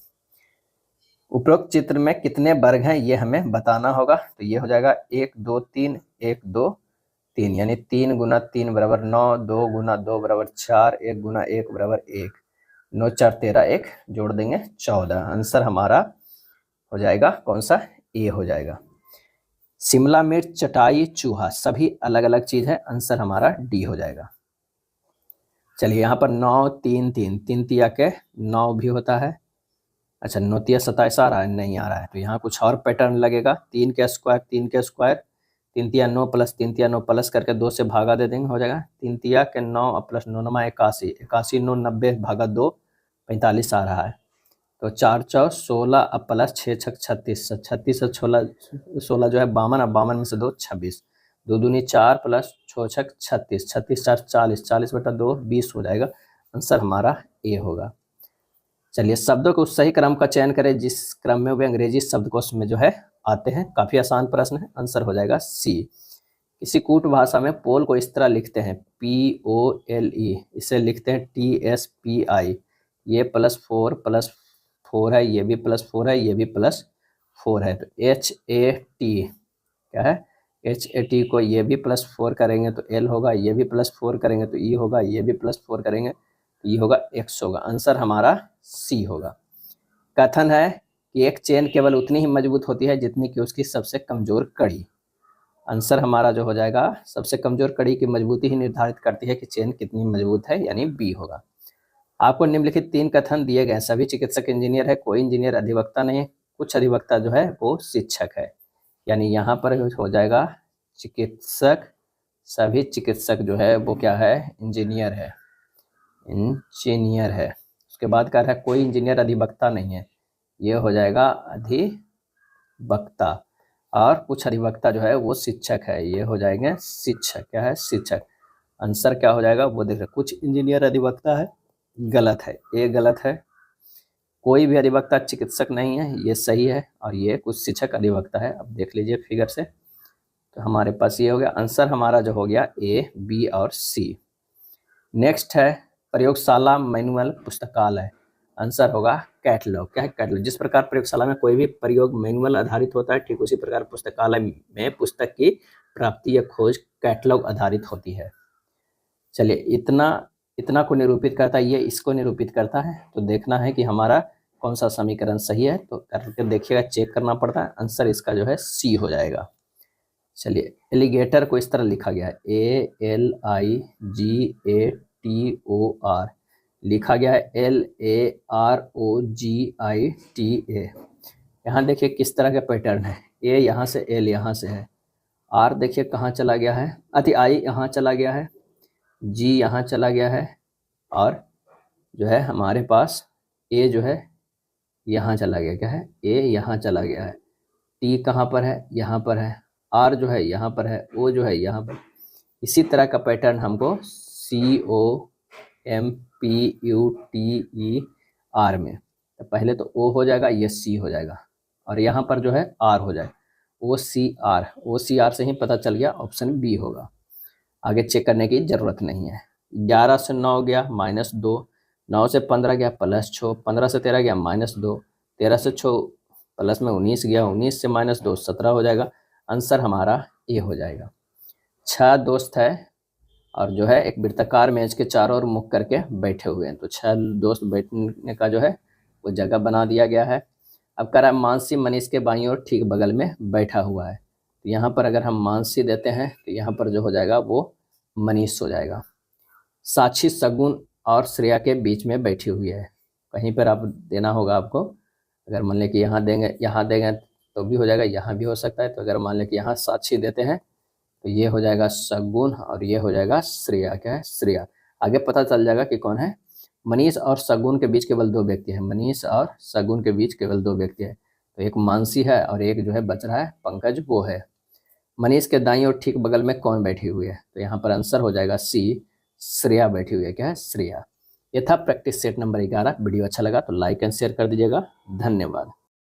उपरोक्त चित्र में कितने वर्ग हैं ये हमें बताना होगा। तो ये हो जाएगा 1 2 3 1 2 3, यानी 3 गुना 3 बराबर 9, 2 गुना 2 बराबर 4, 1 गुना 1 बराबर 1, 9 4 13, 1 जोड़ देंगे 14। आंसर हमारा हो जाएगा कौन सा? ए हो जाएगा। शिमला मिर्च, चटाई, चूहा सभी अलग अलग चीज है, आंसर हमारा डी हो जाएगा। चलिए यहाँ पर 9 3 3, 3 तिया के 9 भी होता है। अच्छा 9 तिया 27 आ रहा है? नहीं आ रहा है, तो यहाँ कुछ और पैटर्न लगेगा। 3 के स्क्वायर, 3 के स्क्वायर, 3 तिया 9 प्लस 3 तिया 9 प्लस करके 2 से भागा दे देंगे, हो जाएगा 3 तिया के 9 प्लस 9 9 81, 81 9 90 भागा 2 45 आ रहा है। तो 4 4 16 अब प्लस 6 6 36, 36 से 16 जो है 52, अब 52 में से 2 26, 2 दूनी 4 प्लस 6 6 36, 36 4 40, 40 बटा 2 20 हो जाएगा। आंसर हमारा ए होगा। चलिए शब्दों को सही क्रम का चयन करें जिस क्रम में वे अंग्रेजी शब्दकोश में जो है आते हैं। काफी आसान प्रश्न है, आंसर हो जाएगा सी। किसी कूट भाषा में पोल को इस तरह लिखते हैं POLE, इसे लिखते हैं TSPI। ये +4 है, ये भी +4 है, ये भी +4 है, तो HAT क्या है? HAT को ये भी +4 करेंगे तो L होगा, ये भी +4 करेंगे तो E होगा, ये भी +4 करेंगे तो E होगा, X होगा। आंसर हमारा सी होगा। कथन है कि एक चेन केवल उतनी ही मजबूत होती है जितनी कि उसकी सबसे कमजोर कड़ी। आंसर हमारा जो हो जाएगा सबसे कमजोर कड़ी की मजबूती ही निर्धारित करती है कि चेन कितनी मजबूत है, यानी बी होगा। आपको निम्नलिखित 3 कथन दिए गए, सभी चिकित्सक इंजीनियर है, कोई इंजीनियर अधिवक्ता नहीं है, कुछ अधिवक्ता जो है वो शिक्षक है, यानी यहाँ पर हो जाएगा चिकित्सक, सभी चिकित्सक जो है वो क्या है? इंजीनियर है, इंजीनियर है। उसके बाद कह रहा है कोई इंजीनियर अधिवक्ता नहीं है, ये हो जाएगा अधिवक्ता, और कुछ अधिवक्ता जो है वो शिक्षक है, ये हो जाएंगे शिक्षक, क्या है? शिक्षक। आंसर क्या हो जाएगा वो देख रहे, कुछ इंजीनियर अधिवक्ता है, गलत है, ये गलत है। कोई भी अधिवक्ता चिकित्सक नहीं है, ये सही है, और ये कुछ शिक्षक अधिवक्ता है। अब देख लीजिए फिगर से, तो हमारे पास ये हो गया। आंसर हमारा जो हो गया ए, बी और सी। नेक्स्ट है प्रयोगशाला, मैनुअल, पुस्तकालय। आंसर होगा कैटलॉग, क्या है? कैटलॉग। जिस प्रकार प्रयोगशाला में कोई भी प्रयोग मैनुअल आधारित होता है, ठीक उसी प्रकार पुस्तकालय में पुस्तक की प्राप्ति या खोज कैटलॉग आधारित होती है। चलिए इतना को निरूपित करता है, ये इसको निरूपित करता है, तो देखना है कि हमारा कौन सा समीकरण सही है, तो करके देखिएगा, चेक करना पड़ता है। आंसर इसका जो है सी हो जाएगा। चलिए एलिगेटर को इस तरह लिखा गया है ALIGATOR, लिखा गया है LAROGITA। यहाँ देखिए किस तरह का पैटर्न है, ए यहाँ से, एल यहाँ से है, आर देखिए कहाँ चला गया है, आई यहाँ चला गया है, जी यहाँ चला गया है, और जो है हमारे पास ए जो है यहाँ चला गया, क्या है? ए यहाँ चला गया है, टी कहाँ पर है? यहाँ पर है, आर जो है यहाँ पर है, ओ जो है यहाँ पर। इसी तरह का पैटर्न हमको COMPUTER में, तो पहले तो ओ हो जाएगा, ये सी हो जाएगा, और यहाँ पर जो है आर हो जाए, OCR से ही पता चल गया, ऑप्शन बी होगा। आगे चेक करने की जरूरत नहीं है। 11 से 9 गया -2, 9 से 15 गया +6, 15 से 13 गया -2, 13 से 6 प्लस में 19 गया, 19 से -2 17 हो जाएगा। आंसर हमारा ए हो जाएगा। 6 दोस्त है और जो है एक वृत्ताकार मेज के चारों ओर मुख करके बैठे हुए हैं। तो 6 दोस्त बैठने का जो है वो जगह बना दिया गया है। अब कह रहा है मानसी मनीष के बाईं ओर ठीक बगल में बैठा हुआ है। तो यहाँ पर अगर हम मानसी देते हैं तो यहाँ पर जो हो जाएगा वो मनीष हो जाएगा। साक्षी सगुन और श्रेया के बीच में बैठी हुई है। कहीं पर आप देना होगा आपको। अगर मान लें कि यहाँ देंगे तो भी हो जाएगा, यहाँ भी हो सकता है। तो अगर मान लें कि यहाँ साक्षी देते हैं तो ये हो जाएगा सगुन और ये हो जाएगा श्रेया। क्या है? श्रेया। आगे पता चल जाएगा कि कौन है। मनीष और सगुन के बीच केवल 2 व्यक्ति हैं। मनीष और सगुन के बीच केवल 2 व्यक्ति हैं। तो एक मानसी है और एक जो है बच रहा है पंकज, वो है। मनीष के दाईं ओर ठीक बगल में कौन बैठी हुई है? तो यहाँ पर आंसर हो जाएगा सी, श्रेया बैठी हुई है। क्या है? श्रेया। ये था प्रैक्टिस सेट नंबर 11। वीडियो अच्छा लगा तो लाइक एंड शेयर कर दीजिएगा। धन्यवाद।